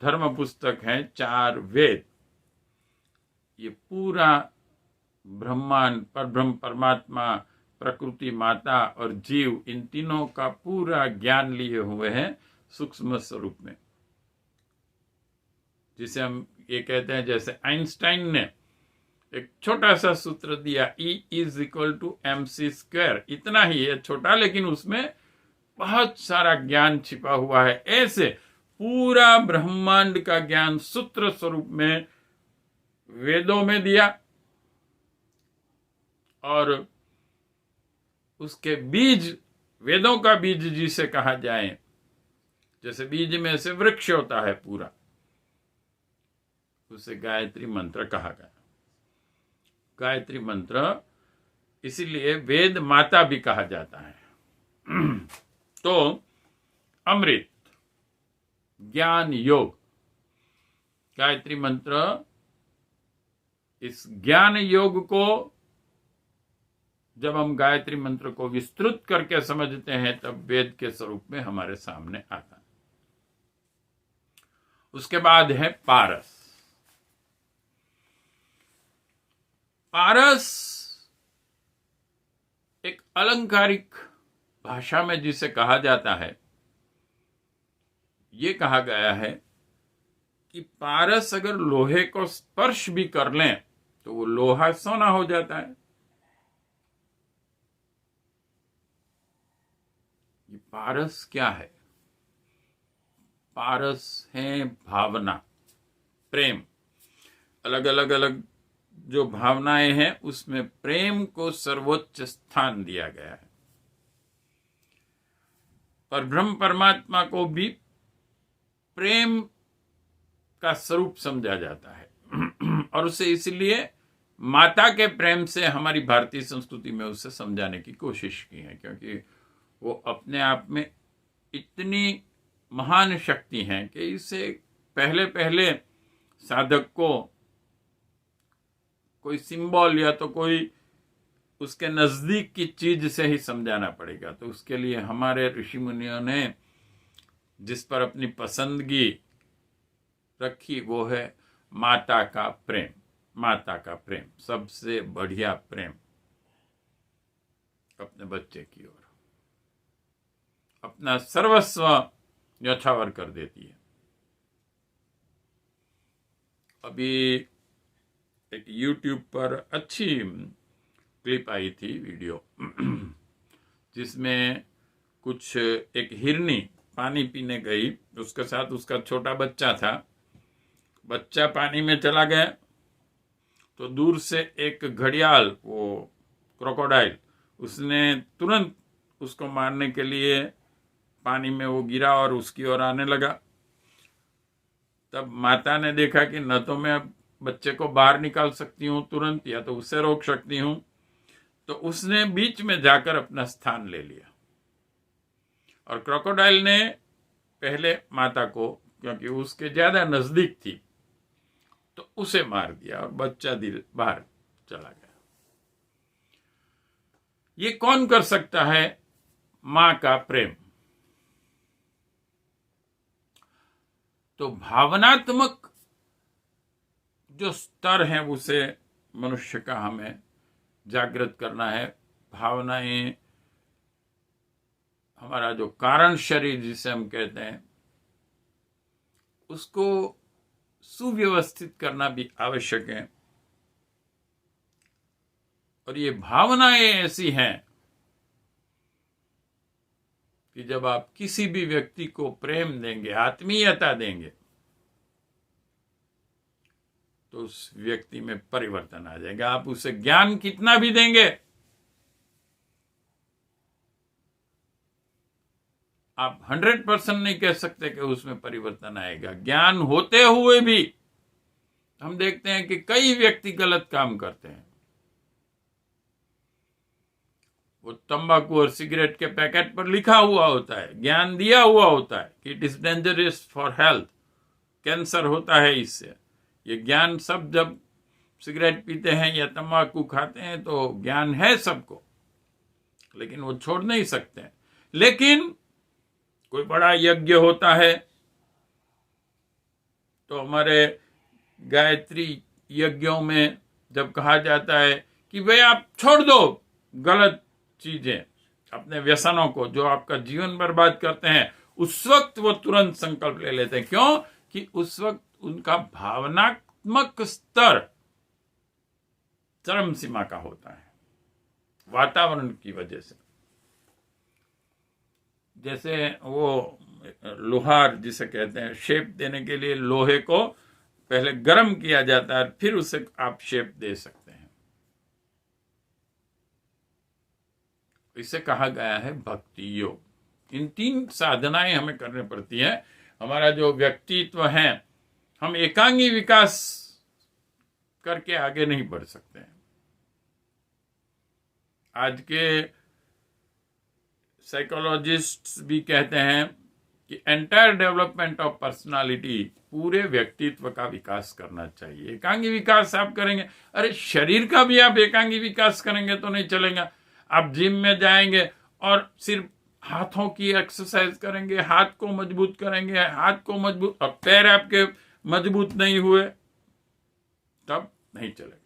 धर्म पुस्तक हैं, 4 वेद, ये पूरा ब्रह्मांड, परब्रह्म, परमात्मा, प्रकृति माता और जीव, इन तीनों का पूरा ज्ञान लिए हुए हैं सूक्ष्म स्वरूप में, जिसे हम ये कहते हैं, जैसे आइंस्टाइन ने एक छोटा सा सूत्र दिया, E=mc², इतना ही है, छोटा, लेकिन उसमें बहुत सारा ज्ञान छिपा हुआ है। ऐसे पूरा ब्रह्मांड का ज्ञान सूत्र स्वरूप में वेदों में दिया, और उसके बीज, वेदों का बीज जिसे कहा जाए, जैसे बीज में से वृक्ष होता है पूरा, उसे गायत्री मंत्र कहा गया। गायत्री मंत्र इसीलिए वेद माता भी कहा जाता है। तो अमृत, ज्ञान योग, गायत्री मंत्र, इस ज्ञान योग को जब हम गायत्री मंत्र को विस्तृत करके समझते हैं तब वेद के स्वरूप में हमारे सामने आता है। उसके बाद है पारस। पारस एक अलंकारिक भाषा में जिसे कहा जाता है, ये कहा गया है कि पारस अगर लोहे को स्पर्श भी कर लें तो वो लोहा सोना हो जाता है। ये पारस क्या है? पारस है भावना, प्रेम। अलग अलग जो भावनाएं हैं उसमें प्रेम को सर्वोच्च स्थान दिया गया है। पर ब्रह्म परमात्मा को भी प्रेम का स्वरूप समझा जाता है और उसे इसलिए माता के प्रेम से हमारी भारतीय संस्कृति में उसे समझाने की कोशिश की है, क्योंकि वो अपने आप में इतनी महान शक्ति है कि इसे पहले साधक को कोई सिंबल या तो कोई उसके नजदीक की चीज से ही समझाना पड़ेगा। तो उसके लिए हमारे ऋषि मुनियों ने जिस पर अपनी पसंदगी रखी वो है माता का प्रेम। माता का प्रेम सबसे बढ़िया प्रेम अपने बच्चे की ओर, अपना सर्वस्व न्यौछावर कर देती है। अभी एक YouTube पर अच्छी क्लिप आई थी, वीडियो, जिसमें कुछ एक हिरनी पानी पीने गई, उसके साथ उसका छोटा बच्चा था। बच्चा पानी में चला गया तो दूर से एक घड़ियाल, वो क्रोकोडाइल, उसने तुरंत उसको मारने के लिए पानी में वो गिरा और उसकी ओर आने लगा। तब माता ने देखा कि न तो मैं अब बच्चे को बाहर निकाल सकती हूँ तुरंत, या तो उसे रोक सकती हूँ, तो उसने बीच में जाकर अपना स्थान ले लिया। और क्रोकोडाइल ने पहले माता को, क्योंकि उसके ज्यादा नजदीक थी, तो उसे मार दिया और बच्चा बाहर चला गया। ये कौन कर सकता है? मां का प्रेम। तो भावनात्मक जो स्तर है उसे मनुष्य का हमें जागृत करना है। भावनाएं, हमारा जो कारण शरीर जिसे हम कहते हैं, उसको सुव्यवस्थित करना भी आवश्यक है। और ये भावनाएं ऐसी हैं कि जब आप किसी भी व्यक्ति को प्रेम देंगे, आत्मीयता देंगे, तो उस व्यक्ति में परिवर्तन आ जाएगा। आप उसे ज्ञान कितना भी देंगे, आप 100% नहीं कह सकते कि उसमें परिवर्तन आएगा। ज्ञान होते हुए भी हम देखते हैं कि कई व्यक्ति गलत काम करते हैं। वो तंबाकू और सिगरेट के पैकेट पर लिखा हुआ होता है, ज्ञान दिया हुआ होता है कि it is dangerous for health, cancer होता है इससे। ये ज्ञान सब जब सिगरेट पीते हैं या तंबाकू खाते हैं तो ज्ञान है सबको, लेकिन वो छोड़ नहीं सकते हैं। लेकिन कोई बड़ा यज्ञ होता है तो हमारे गायत्री यज्ञों में जब कहा जाता है कि भाई आप छोड़ दो गलत चीजें, अपने व्यसनों को जो आपका जीवन बर्बाद करते हैं, उस वक्त वो तुरंत संकल्प ले लेते हैं। क्यों? कि उस वक्त उनका भावनात्मक स्तर चरम सीमा का होता है, वातावरण की वजह से। जैसे वो लोहार जिसे कहते हैं, शेप देने के लिए लोहे को पहले गर्म किया जाता है, फिर उसे आप शेप दे सकते हैं। इसे कहा गया है भक्ति योग। इन 3 साधनाएं हमें करनी पड़ती है। हमारा जो व्यक्तित्व है, हम एकांगी विकास करके आगे नहीं बढ़ सकते हैं। आज के साइकोलॉजिस्ट्स भी कहते हैं कि एंटायर डेवलपमेंट ऑफ पर्सनालिटी, पूरे व्यक्तित्व का विकास करना चाहिए। एकांगी विकास आप करेंगे, अरे शरीर का भी आप एकांगी विकास करेंगे तो नहीं चलेगा। आप जिम में जाएंगे और सिर्फ हाथों की एक्सरसाइज करेंगे, हाथ को मजबूत करेंगे, हाथ को मजबूत, और पैर आपके मजबूत नहीं हुए तब नहीं चलेगा।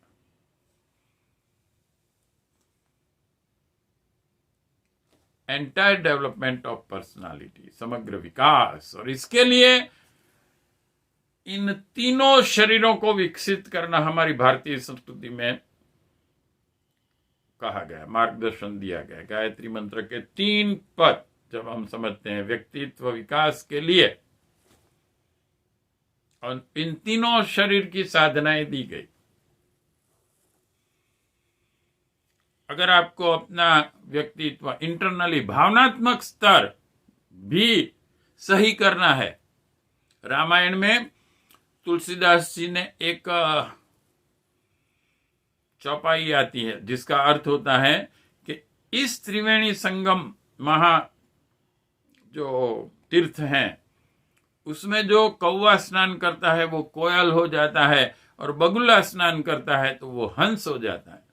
एंटायर डेवलपमेंट ऑफ पर्सनालिटी, समग्र विकास, और इसके लिए इन तीनों शरीरों को विकसित करना हमारी भारतीय संस्कृति में कहा गया, मार्गदर्शन दिया गया। गायत्री मंत्र के 3 पद जब हम समझते हैं व्यक्तित्व विकास के लिए, और इन तीनों शरीर की साधनाएं दी गई। अगर आपको अपना व्यक्तित्व इंटरनली, भावनात्मक स्तर भी सही करना है, रामायण में तुलसीदास जी ने एक चौपाई आती है जिसका अर्थ होता है कि इस त्रिवेणी संगम महा जो तीर्थ हैं, उसमें जो कौवा स्नान करता है वो कोयल हो जाता है, और बगुला स्नान करता है तो वो हंस हो जाता है।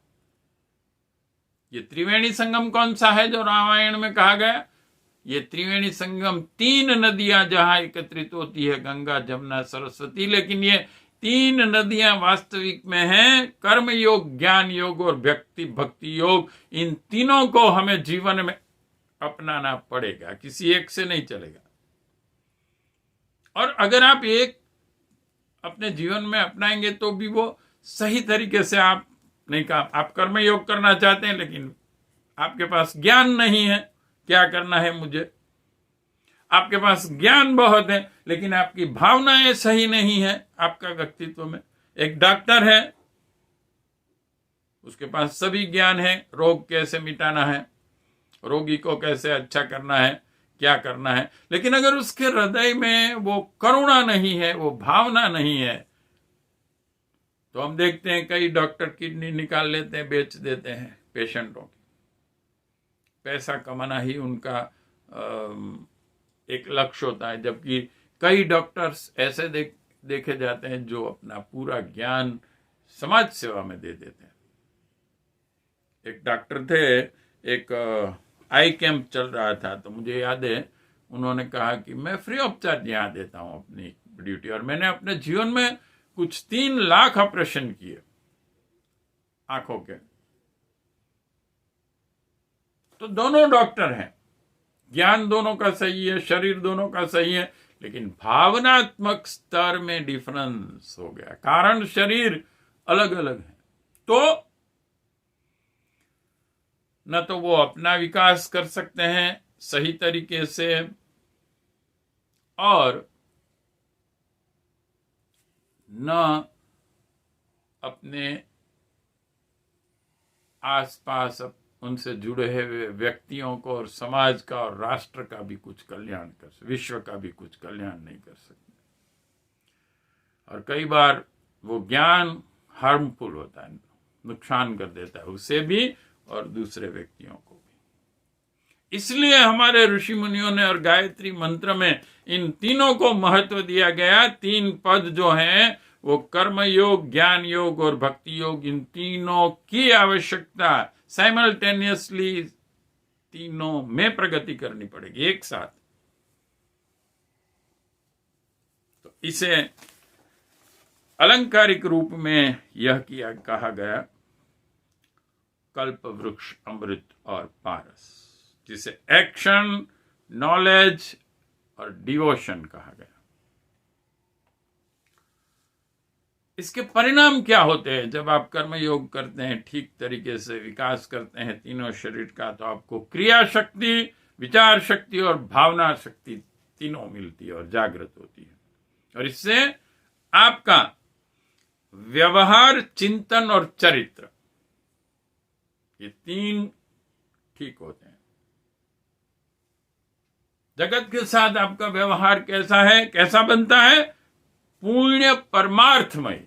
ये त्रिवेणी संगम कौन सा है जो रामायण में कहा गया? ये त्रिवेणी संगम 3 नदियां जहां एकत्रित होती है, गंगा, जमुना, सरस्वती। लेकिन ये 3 नदियां वास्तविक में हैं कर्म योग, ज्ञान योग और व्यक्ति भक्ति योग। इन तीनों को हमें जीवन में अपनाना पड़ेगा, किसी एक से नहीं चलेगा। और अगर आप एक अपने जीवन में अपनाएंगे तो भी वो सही तरीके से आप नहीं कहा। आप कर्म योग करना चाहते हैं लेकिन आपके पास ज्ञान नहीं है क्या करना है मुझे, आपके पास ज्ञान बहुत है लेकिन आपकी भावनाएं सही नहीं है आपका व्यक्तित्व में। एक डॉक्टर है, उसके पास सभी ज्ञान है, रोग कैसे मिटाना है, रोगी को कैसे अच्छा करना है, क्या करना है, लेकिन अगर उसके हृदय में वो करुणा नहीं है, वो भावना नहीं है, तो हम देखते हैं कई डॉक्टर किडनी निकाल लेते हैं, बेच देते हैं पेशेंटों की। पैसा कमाना ही उनका एक लक्ष्य होता है, जबकि कई डॉक्टर्स ऐसे देखे जाते हैं जो अपना पूरा ज्ञान समाज सेवा में दे देते हैं। एक डॉक्टर थे, एक आई कैंप चल रहा था, तो मुझे याद है उन्होंने कहा कि मैं फ्री ऑफ चार्ज यहाँ देता हूँ अपनी ड्यूटी, और मैंने अपने जीवन में कुछ 3 लाख ऑपरेशन किए आंखों के। तो दोनों डॉक्टर हैं, ज्ञान दोनों का सही है, शरीर दोनों का सही है, लेकिन भावनात्मक स्तर में डिफरेंस हो गया, कारण शरीर अलग अलग है। तो न तो वो अपना विकास कर सकते हैं सही तरीके से, और न अपने आसपास उनसे जुड़े हुए व्यक्तियों को और समाज का और राष्ट्र का भी कुछ कल्याण कर सकते, विश्व का भी कुछ कल्याण नहीं कर सकते। और कई बार वो ज्ञान हार्मफुल होता है, नुकसान कर देता है उसे भी और दूसरे व्यक्तियों को भी। इसलिए हमारे ऋषि मुनियों ने और गायत्री मंत्र में इन तीनों को महत्व दिया गया। 3 पद जो हैं वो कर्म योग, ज्ञान योग और भक्ति योग, इन तीनों की आवश्यकता साइमल्टेनियसली तीनों में प्रगति करनी पड़ेगी एक साथ। तो इसे अलंकारिक रूप में यह कहा गया कल्प वृक्ष, अमृत और पारस, जिसे एक्शन, नॉलेज और डिवोशन कहा गया। इसके परिणाम क्या होते हैं? जब आप कर्म योग करते हैं, ठीक तरीके से विकास करते हैं तीनों शरीर का, तो आपको क्रिया शक्ति, विचार शक्ति और भावना शक्ति तीनों मिलती है और जागृत होती है। और इससे आपका व्यवहार, चिंतन और चरित्र, ये तीन ठीक होते हैं। जगत के साथ आपका व्यवहार कैसा है, कैसा बनता है? पुण्य परमार्थमय।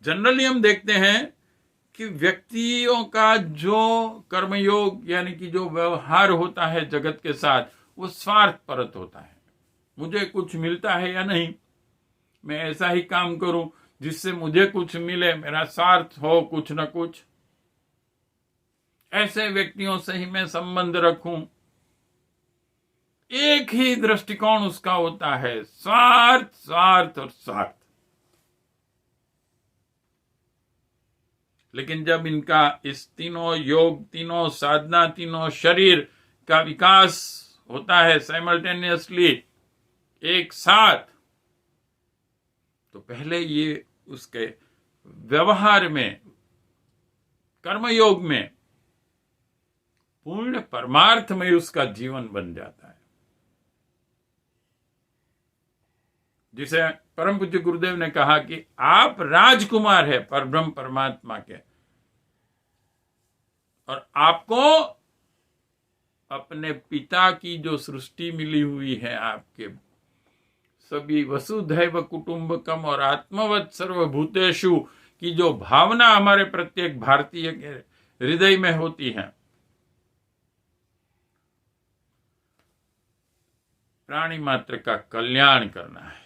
जनरली हम देखते हैं कि व्यक्तियों का जो कर्मयोग यानी कि जो व्यवहार होता है जगत के साथ, वो स्वार्थ परत होता है। मुझे कुछ मिलता है या नहीं, मैं ऐसा ही काम करूं जिससे मुझे कुछ मिले, मेरा स्वार्थ हो कुछ न कुछ, ऐसे व्यक्तियों से ही मैं संबंध रखूं। एक ही दृष्टिकोण उसका होता है, स्वार्थ, स्वार्थ और स्वार्थ। लेकिन जब इनका इस तीनों योग, तीनों साधना, तीनों शरीर का विकास होता है साइमल्टेनियसली एक साथ, तो पहले ये उसके व्यवहार में, कर्मयोग में पूर्ण परमार्थ में उसका जीवन बन जाता है। जिसे परम पूज्य गुरुदेव ने कहा कि आप राजकुमार है परब्रह्म परमात्मा के, और आपको अपने पिता की जो सृष्टि मिली हुई है, आपके सभी वसुधैव कुटुंबकम और आत्मवत् सर्वभूतेषु की जो भावना हमारे प्रत्येक भारतीय के हृदय में होती है, प्राणी मात्र का कल्याण करना है,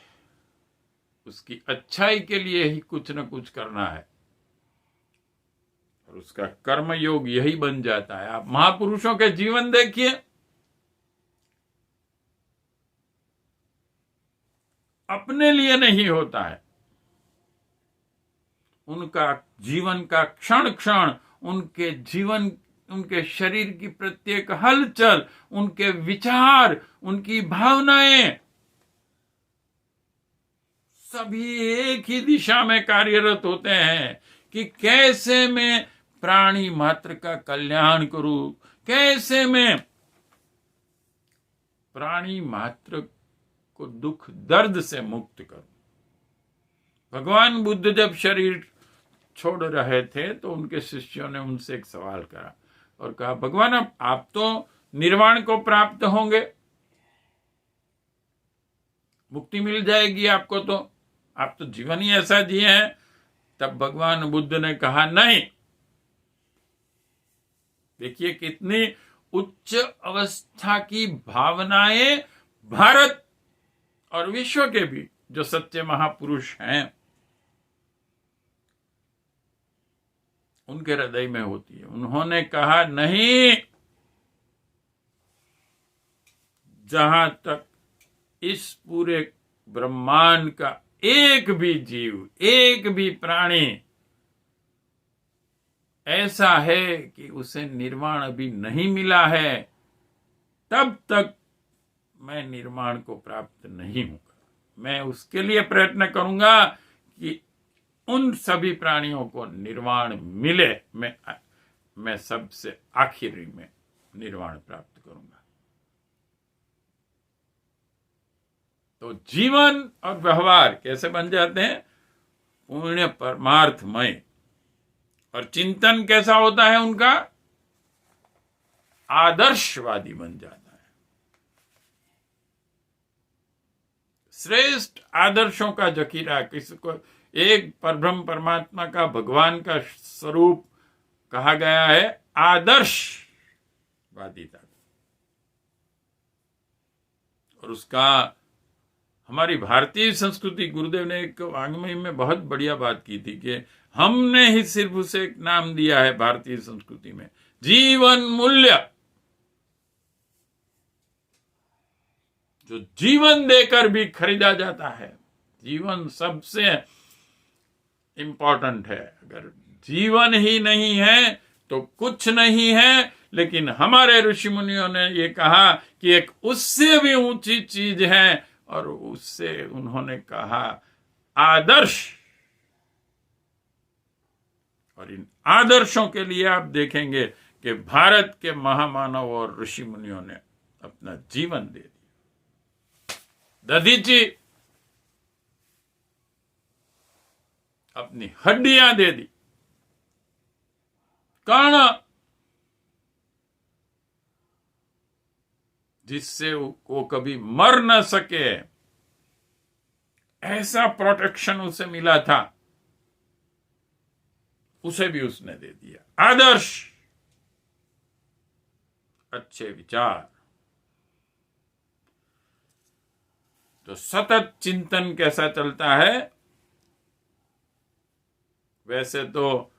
उसकी अच्छाई के लिए ही कुछ न कुछ करना है, और उसका कर्म योग यही बन जाता है। आप महापुरुषों के जीवन देखिए, अपने लिए नहीं होता है, उनका जीवन का क्षण क्षण, उनके जीवन, उनके शरीर की प्रत्येक हलचल, उनके विचार, उनकी भावनाएं सभी एक ही दिशा में कार्यरत होते हैं कि कैसे मैं प्राणी मात्र का कल्याण करूं, कैसे मैं प्राणी मात्र को दुख दर्द से मुक्त करूं। भगवान बुद्ध जब शरीर छोड़ रहे थे तो उनके शिष्यों ने उनसे एक सवाल करा और कहा, भगवान अब आप तो निर्वाण को प्राप्त होंगे, मुक्ति मिल जाएगी आपको, तो आप तो जीवन ही ऐसा जिए हैं। तब भगवान बुद्ध ने कहा, नहीं, देखिए कितनी उच्च अवस्था की भावनाएं भारत और विश्व के भी जो सच्चे महापुरुष हैं उनके हृदय में होती है। उन्होंने कहा, नहीं, जहां तक इस पूरे ब्रह्मांड का एक भी जीव, एक भी प्राणी ऐसा है कि उसे निर्वाण अभी नहीं मिला है, तब तक मैं निर्वाण को प्राप्त नहीं होगा। मैं उसके लिए प्रयत्न करूंगा कि उन सभी प्राणियों को निर्वाण मिले, मैं सबसे आखिरी में निर्वाण प्राप्त करूंगा। तो जीवन और व्यवहार कैसे बन जाते हैं? पुण्य परमार्थमय। और चिंतन कैसा होता है उनका? आदर्शवादी बन जाता है। श्रेष्ठ आदर्शों का जखीरा, किसी को एक परब्रह्म परमात्मा का, भगवान का स्वरूप कहा गया है आदर्शवादिता, और उसका हमारी भारतीय संस्कृति, गुरुदेव ने एक वाङ्मय में बहुत बढ़िया बात की थी कि हमने ही सिर्फ उसे एक नाम दिया है भारतीय संस्कृति में, जीवन मूल्य। जो जीवन देकर भी खरीदा जाता है। जीवन सबसे इंपॉर्टेंट है। अगर जीवन ही नहीं है तो कुछ नहीं है। लेकिन हमारे ऋषि मुनियों ने ये कहा कि एक उससे भी ऊंची चीज है, और उससे उन्होंने कहा आदर्श। और इन आदर्शों के लिए आप देखेंगे कि भारत के महामानव और ऋषि मुनियों ने अपना जीवन दे दिया। दधीची अपनी हड्डियां दे दी। कर्ण जिससे वो कभी मर न सके, ऐसा प्रोटेक्शन उसे मिला था, उसे भी उसने दे दिया। आदर्श, अच्छे विचार। तो सतत चिंतन कैसा चलता है? वैसे तो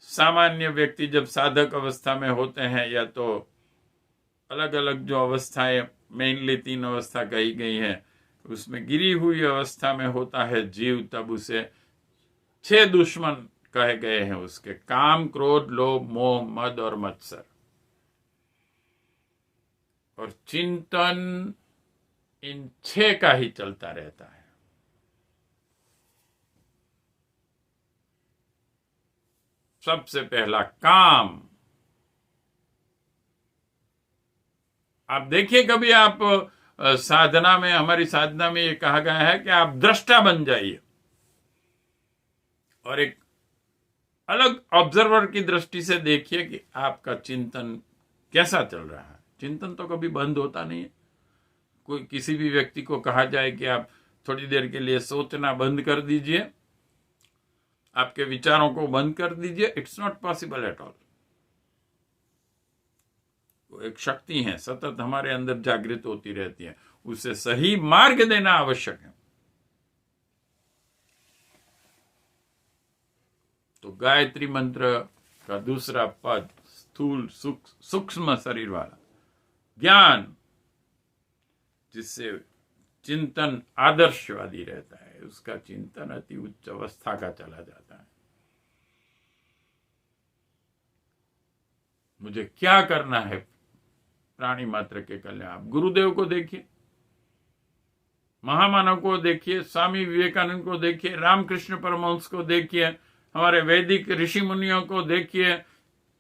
सामान्य व्यक्ति जब साधक अवस्था में होते हैं, या तो अलग अलग जो अवस्थाएं, मेनली 3 अवस्था कही गई है, उसमें गिरी हुई अवस्था में होता है जीव, तब उसे 6 दुश्मन कहे गए हैं उसके, काम, क्रोध, लोभ, मोह, मद और मत्सर। और चिंतन इन 6 का ही चलता रहता है। सबसे पहला काम। आप देखिए, कभी आप साधना में, हमारी साधना में ये कहा गया है कि आप दृष्टा बन जाइए और एक अलग ऑब्जर्वर की दृष्टि से देखिए कि आपका चिंतन कैसा चल रहा है। चिंतन तो कभी बंद होता नहीं है। कोई किसी भी व्यक्ति को कहा जाए कि आप थोड़ी देर के लिए सोचना बंद कर दीजिए, आपके विचारों को बंद कर दीजिए, it's not possible at all. वो एक शक्ति है, सतत हमारे अंदर जागृत होती रहती है, उसे सही मार्ग देना आवश्यक है। तो गायत्री मंत्र का दूसरा पद, स्थूल सूक्ष्म शरीर वाला ज्ञान, जिससे चिंतन आदर्शवादी रहता है, उसका चिंतन अति उच्च अवस्था का चला जाता है। मुझे क्या करना है प्राणी मात्र के कल्याण। आप गुरुदेव को देखिए, महामानव को देखिए, स्वामी विवेकानंद को देखिए, रामकृष्ण परमहंस को देखिए, हमारे वैदिक ऋषि मुनियों को देखिए।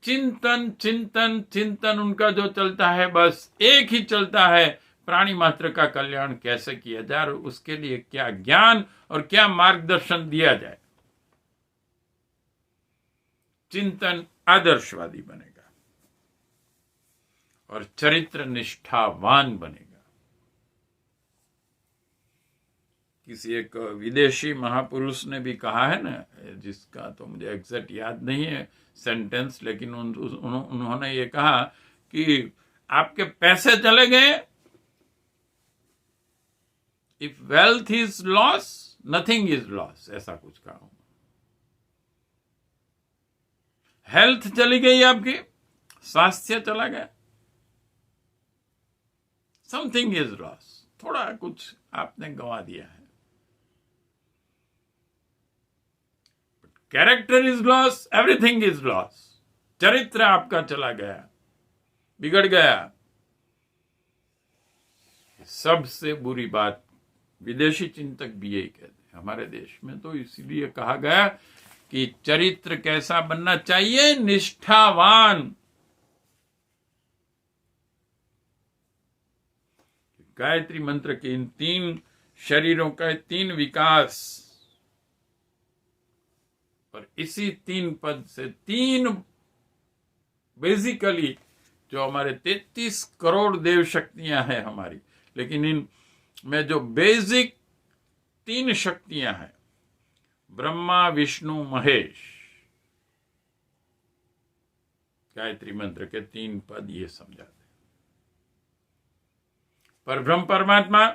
चिंतन चिंतन चिंतन उनका जो चलता है, बस एक ही चलता है, प्राणी मात्र का कल्याण कैसे किया जाए और उसके लिए क्या ज्ञान और क्या मार्गदर्शन दिया जाए। चिंतन आदर्शवादी बनेगा और चरित्र निष्ठावान बनेगा। किसी एक विदेशी महापुरुष ने भी कहा है ना, जिसका तो मुझे एग्जैक्ट याद नहीं है सेंटेंस, लेकिन उन्होंने ये कहा कि आपके पैसे चले गए, if wealth is loss nothing is loss, ऐसा कुछ कहा। हेल्थ चली गई आपकी, स्वास्थ्य चला गया, समथिंग इज लॉस, थोड़ा कुछ आपने गंवा दिया है। Character is loss, everything is loss. चरित्र आपका चला गया, बिगड़ गया। सबसे बुरी बात विदेशी चिंतक भी यही कहते हैं। हमारे देश में तो इसीलिए कहा गया कि चरित्र कैसा बनना चाहिए, निष्ठावान। गायत्री मंत्र के इन 3 शरीरों का 3 विकास, और इसी 3 पद से 3 बेसिकली जो हमारे 33 करोड़ देव शक्तियां हैं हमारी, लेकिन इन में जो बेसिक 3 शक्तियां हैं, ब्रह्मा विष्णु महेश, गायत्री मंत्र के 3 पद ये समझाते हैं। पर ब्रह्म परमात्मा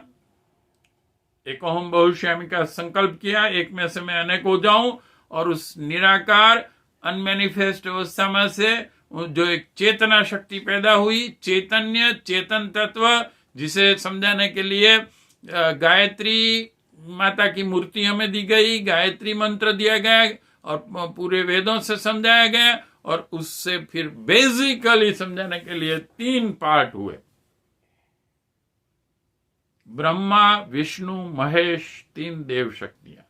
एकोहम बहुश्यामी का संकल्प किया, एक में से मैं अनेक हो जाऊं, और उस निराकार अनमैनिफेस्ट अवस्था में से जो एक चेतना शक्ति पैदा हुई, चैतन्य चेतन तत्व, जिसे समझाने के लिए गायत्री माता की मूर्ति हमें दी गई, गायत्री मंत्र दिया गया और पूरे वेदों से समझाया गया, और उससे फिर बेसिकली समझाने के लिए 3 पार्ट हुए। ब्रह्मा विष्णु महेश, 3 देव शक्तियां।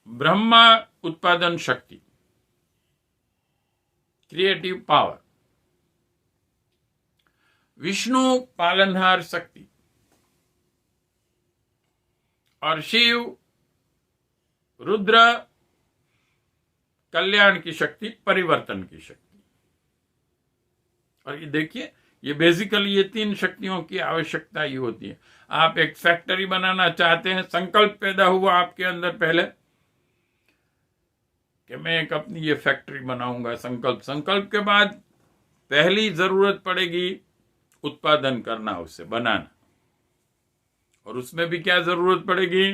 ब्रह्मा उत्पादन शक्ति, क्रिएटिव पावर, विष्णु पालनहार शक्ति, और शिव रुद्र कल्याण की शक्ति, परिवर्तन की शक्ति। और ये देखिए, ये बेसिकली ये 3 शक्तियों की आवश्यकता ही होती है। आप एक फैक्ट्री बनाना चाहते हैं, संकल्प पैदा हुआ आपके अंदर पहले कि मैं एक अपनी ये फैक्ट्री बनाऊंगा, संकल्प के बाद पहली जरूरत पड़ेगी उत्पादन करना, उसे बनाना, और उसमें भी क्या जरूरत पड़ेगी,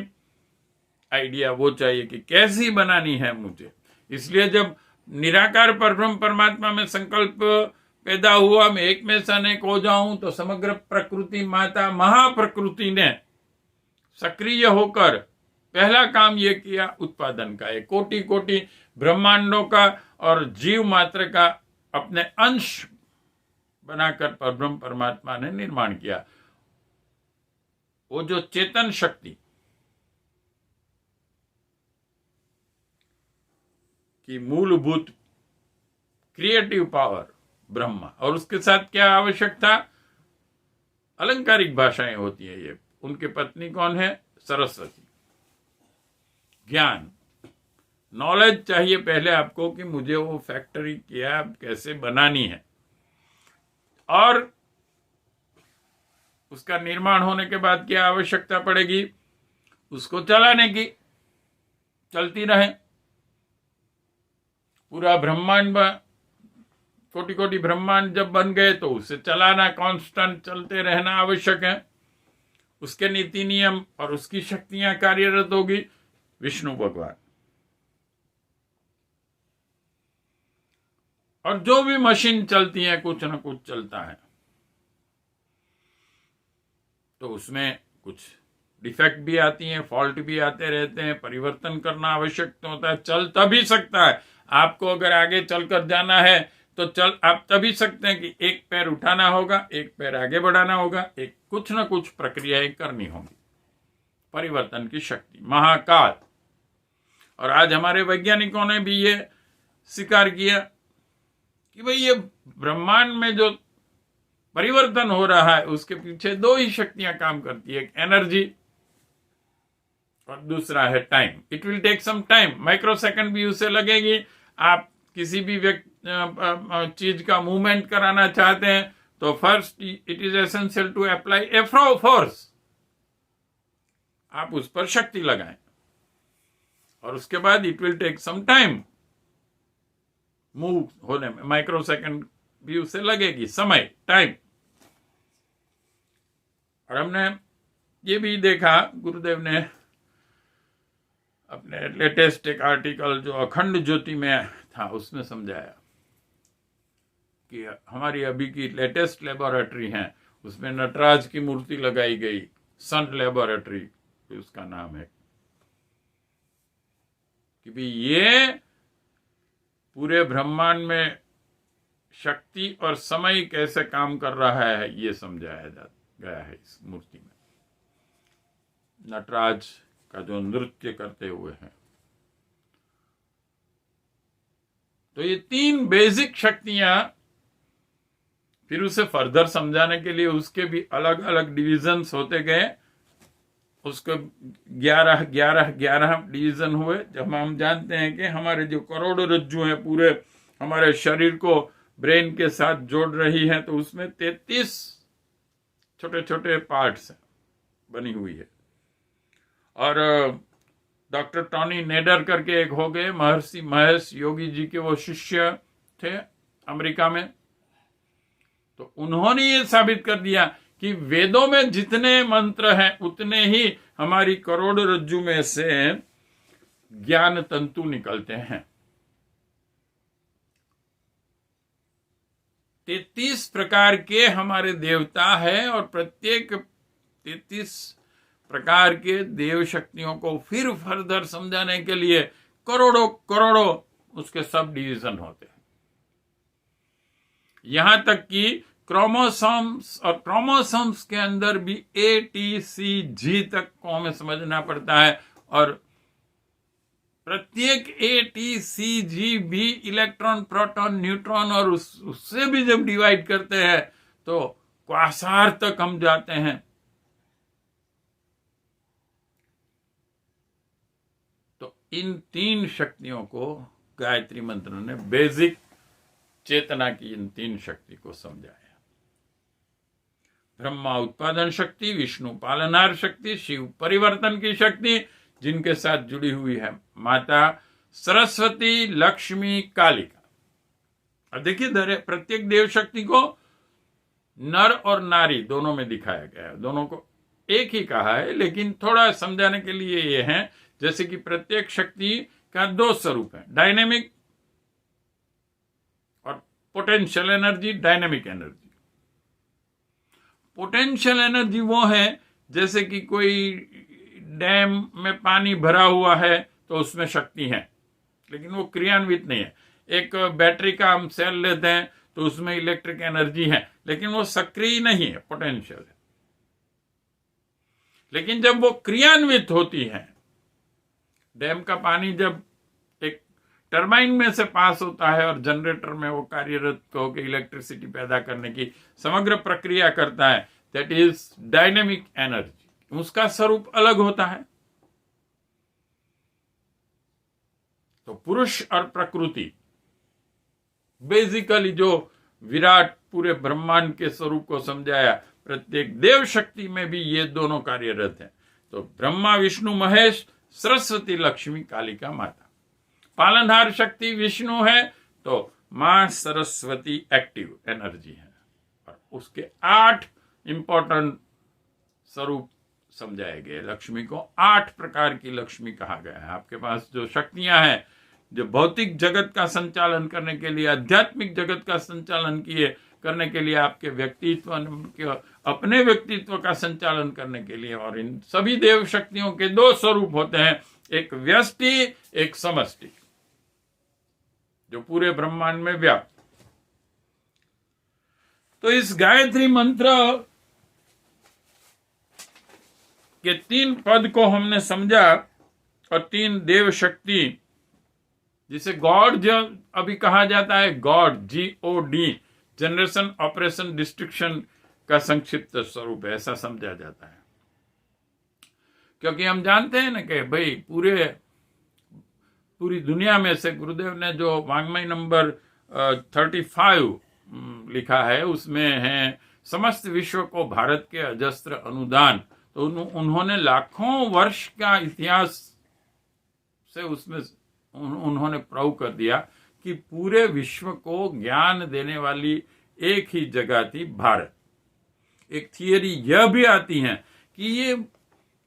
आइडिया वो चाहिए कि कैसी बनानी है मुझे। इसलिए जब निराकार परब्रह्म परमात्मा में संकल्प पैदा हुआ, मैं एक में से अनेक हो जाऊं, तो समग्र प्रकृति माता महाप्रकृति ने सक्रिय होकर पहला काम यह किया उत्पादन का। एक कोटि कोटि ब्रह्मांडों का और जीव मात्र का अपने अंश बनाकर परब्रह्म परमात्मा ने निर्माण किया। वो जो चेतन शक्ति की मूलभूत क्रिएटिव पावर ब्रह्मा, और उसके साथ क्या आवश्यक था, अलंकारिक भाषाएं होती है ये। उनके पत्नी कौन है, सरस्वती। ज्ञान, नॉलेज चाहिए पहले आपको कि मुझे वो फैक्ट्री क्या कैसे बनानी है, और उसका निर्माण होने के बाद क्या आवश्यकता पड़ेगी, उसको चलाने की, चलती रहे। पूरा ब्रह्मांड, कोटि कोटि ब्रह्मांड जब बन गए तो उसे चलाना, कांस्टेंट चलते रहना आवश्यक है। उसके नीति नियम और उसकी शक्तियां कार्यरत होगी विष्णु भगवान। और जो भी मशीन चलती है कुछ न कुछ चलता है, तो उसमें कुछ डिफेक्ट भी आती हैं, फॉल्ट भी आते रहते हैं, परिवर्तन करना आवश्यक होता है। चल तभी सकता है, आपको अगर आगे चलकर जाना है तो चल आप तभी सकते हैं कि एक पैर उठाना होगा, एक पैर आगे बढ़ाना होगा, एक कुछ न कुछ प्रक्रियाएं करनी होंगी। परिवर्तन की शक्ति, महाकाल। और आज हमारे वैज्ञानिकों ने भी ये स्वीकार किया कि भाई ये ब्रह्मांड में जो परिवर्तन हो रहा है उसके पीछे 2 ही शक्तियां काम करती है, एक एनर्जी और दूसरा है time. It will take some time, microsecond भी उसे लगेगी। आप किसी भी चीज का मूवमेंट कराना चाहते हैं तो first it is essential to apply a force. आप उस पर शक्ति लगाएं और उसके बाद it will take some time move होने में, माइक्रोसेकंड भी उसे लगेगी, समय, टाइम। और हमने ये भी देखा, गुरुदेव ने अपने लेटेस्ट एक आर्टिकल जो अखंड ज्योति में था उसमें समझाया कि हमारी अभी की लेटेस्ट लेबोरेटरी है, उसमें नटराज की मूर्ति लगाई गई, सन लेबोरेटरी उसका नाम है, कि भी ये पूरे ब्रह्मांड में शक्ति और समय कैसे काम कर रहा है ये समझाया गया है इस मूर्ति में। नटराज का जो नृत्य करते हुए हैं, तो ये 3 बेसिक शक्तियां, फिर उसे फर्दर समझाने के लिए उसके भी अलग अलग डिविजन्स होते गए। उसको 11 डिवीजन हुए। जब हम जानते हैं कि हमारे जो करोड़ों रज्जु हैं पूरे हमारे शरीर को ब्रेन के साथ जोड़ रही है, तो उसमें 33 छोटे छोटे पार्ट्स बनी हुई है। और डॉक्टर टॉनी नेडर करके एक हो गए, महर्षि महेश योगी जी के वो शिष्य थे अमेरिका में, तो उन्होंने ये साबित कर दिया कि वेदों में जितने मंत्र हैं उतने ही हमारी करोड़रज्जु में से ज्ञान तंतु निकलते हैं। 33 प्रकार के हमारे देवता है और प्रत्येक 33 प्रकार के देव शक्तियों को फिर फर्दर समझाने के लिए करोड़ों करोड़ों उसके सब डिवीजन होते हैं। यहां तक कि क्रोमोसोम्स और क्रोमोसोम्स के अंदर भी ATCG तक को हमें समझना पड़ता है और प्रत्येक ATCG भी इलेक्ट्रॉन, प्रोटॉन, न्यूट्रॉन और उससे भी जब डिवाइड करते हैं तो क्वासार तक हम जाते हैं। तो इन 3 शक्तियों को गायत्री मंत्र ने बेसिक चेतना की इन 3 शक्ति को समझाया। ब्रह्मा उत्पादन शक्ति, विष्णु पालनहार शक्ति, शिव परिवर्तन की शक्ति, जिनके साथ जुड़ी हुई है माता सरस्वती, लक्ष्मी, कालिका। अब देखिए प्रत्येक देव शक्ति को नर और नारी दोनों में दिखाया गया है। दोनों को एक ही कहा है, लेकिन थोड़ा समझाने के लिए ये है जैसे कि प्रत्येक शक्ति का 2 स्वरूप है, डायनेमिक और potential energy, dynamic energy. Potential energy वो है जैसे कि कोई डैम में पानी भरा हुआ है तो उसमें शक्ति है, लेकिन वो क्रियान्वित नहीं है। एक बैटरी का हम सेल लेते हैं तो उसमें इलेक्ट्रिक एनर्जी है, लेकिन वो सक्रिय नहीं है, पोटेंशियल है। लेकिन जब वो क्रियान्वित होती है, डैम का पानी जब एक टरबाइन में से पास होता है और जनरेटर में वो कार्यरत होकर इलेक्ट्रिसिटी पैदा करने की समग्र प्रक्रिया करता है, दैट इज डायनेमिक एनर्जी। उसका स्वरूप अलग होता है। तो पुरुष और प्रकृति बेसिकली जो विराट पूरे ब्रह्मांड के स्वरूप को समझाया, प्रत्येक देव शक्ति में भी ये दोनों कार्यरत हैं। तो ब्रह्मा, विष्णु, महेश, सरस्वती, लक्ष्मी, कालिका माता। पालनहार शक्ति विष्णु है तो मां सरस्वती एक्टिव एनर्जी है और उसके 8 इंपॉर्टेंट स्वरूप समझाए गए। लक्ष्मी को 8 प्रकार की लक्ष्मी कहा गया है। आपके पास जो शक्तियां हैं, जो भौतिक जगत का संचालन करने के लिए, आध्यात्मिक जगत का संचालन करने के लिए, आपके व्यक्तित्व अपने व्यक्तित्व का संचालन करने के लिए, और इन सभी देव शक्तियों के 2 स्वरूप होते हैं, एक व्यष्टि, एक समष्टि, जो पूरे ब्रह्मांड में व्याप्त। तो इस गायत्री मंत्र के 3 पद को हमने समझा और 3 देव शक्ति, जिसे गॉड जो अभी कहा जाता है, God GOD, generation, operation, destruction का संक्षिप्त स्वरूप है, ऐसा समझा जाता है। क्योंकि हम जानते हैं ना कि भाई पूरी दुनिया में से गुरुदेव ने जो वांग्मय नंबर 35 लिखा है, उसमें है समस्त विश्व को भारत के अजस्त्र अनुदान। तो उन्होंने लाखों वर्ष का इतिहास से उसमें उन्होंने प्रूव कर दिया कि पूरे विश्व को ज्ञान देने वाली एक ही जगह थी, भारत। एक थियरी यह भी आती है कि ये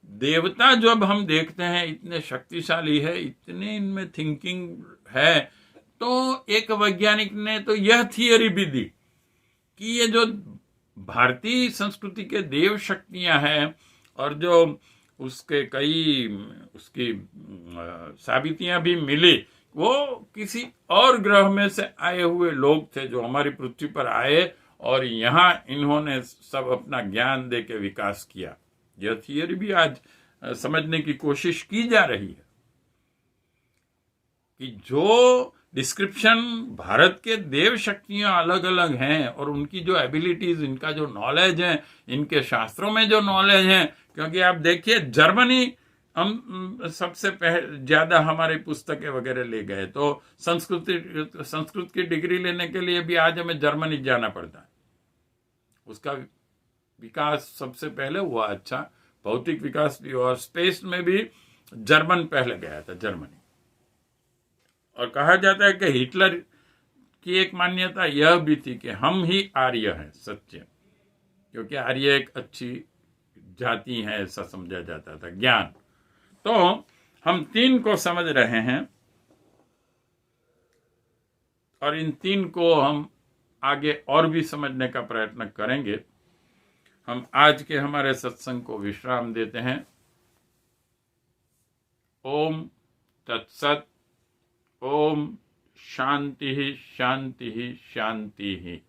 देवता जब हम देखते हैं इतने शक्तिशाली है, इतने इनमें थिंकिंग है, तो एक वैज्ञानिक ने तो यह थियरी भी दी कि ये जो भारतीय संस्कृति के देव शक्तियां हैं और जो उसके उसकी साबितियां भी मिली, वो किसी और ग्रह में से आए हुए लोग थे जो हमारी पृथ्वी पर आए और यहाँ इन्होंने सब अपना ज्ञान दे के विकास किया। यह थियरी भी आज समझने की कोशिश की जा रही है कि जो डिस्क्रिप्शन भारत के देव शक्तियां अलग अलग हैं और उनकी जो एबिलिटीज, इनका जो नॉलेज है, इनके शास्त्रों में जो नॉलेज है, क्योंकि आप देखिए जर्मनी हम सबसे ज्यादा हमारी पुस्तकें वगैरह ले गए, तो संस्कृत की डिग्री लेने के लिए भी आज हमें जर्मनी जाना पड़ता है। उसका विकास सबसे पहले हुआ, अच्छा भौतिक विकास भी हुआ, और स्पेस में भी जर्मन पहले गया था, जर्मनी। और कहा जाता है कि हिटलर की एक मान्यता यह भी थी कि हम ही आर्य हैं, सच्चे, क्योंकि आर्य एक अच्छी जाती हैं, ऐसा समझा जाता था ज्ञान। तो हम 3 को समझ रहे हैं और इन 3 को हम आगे और भी समझने का प्रयत्न करेंगे। हम आज के हमारे सत्संग को विश्राम देते हैं। ओम तत्सत। ओम शांति शांति शांति।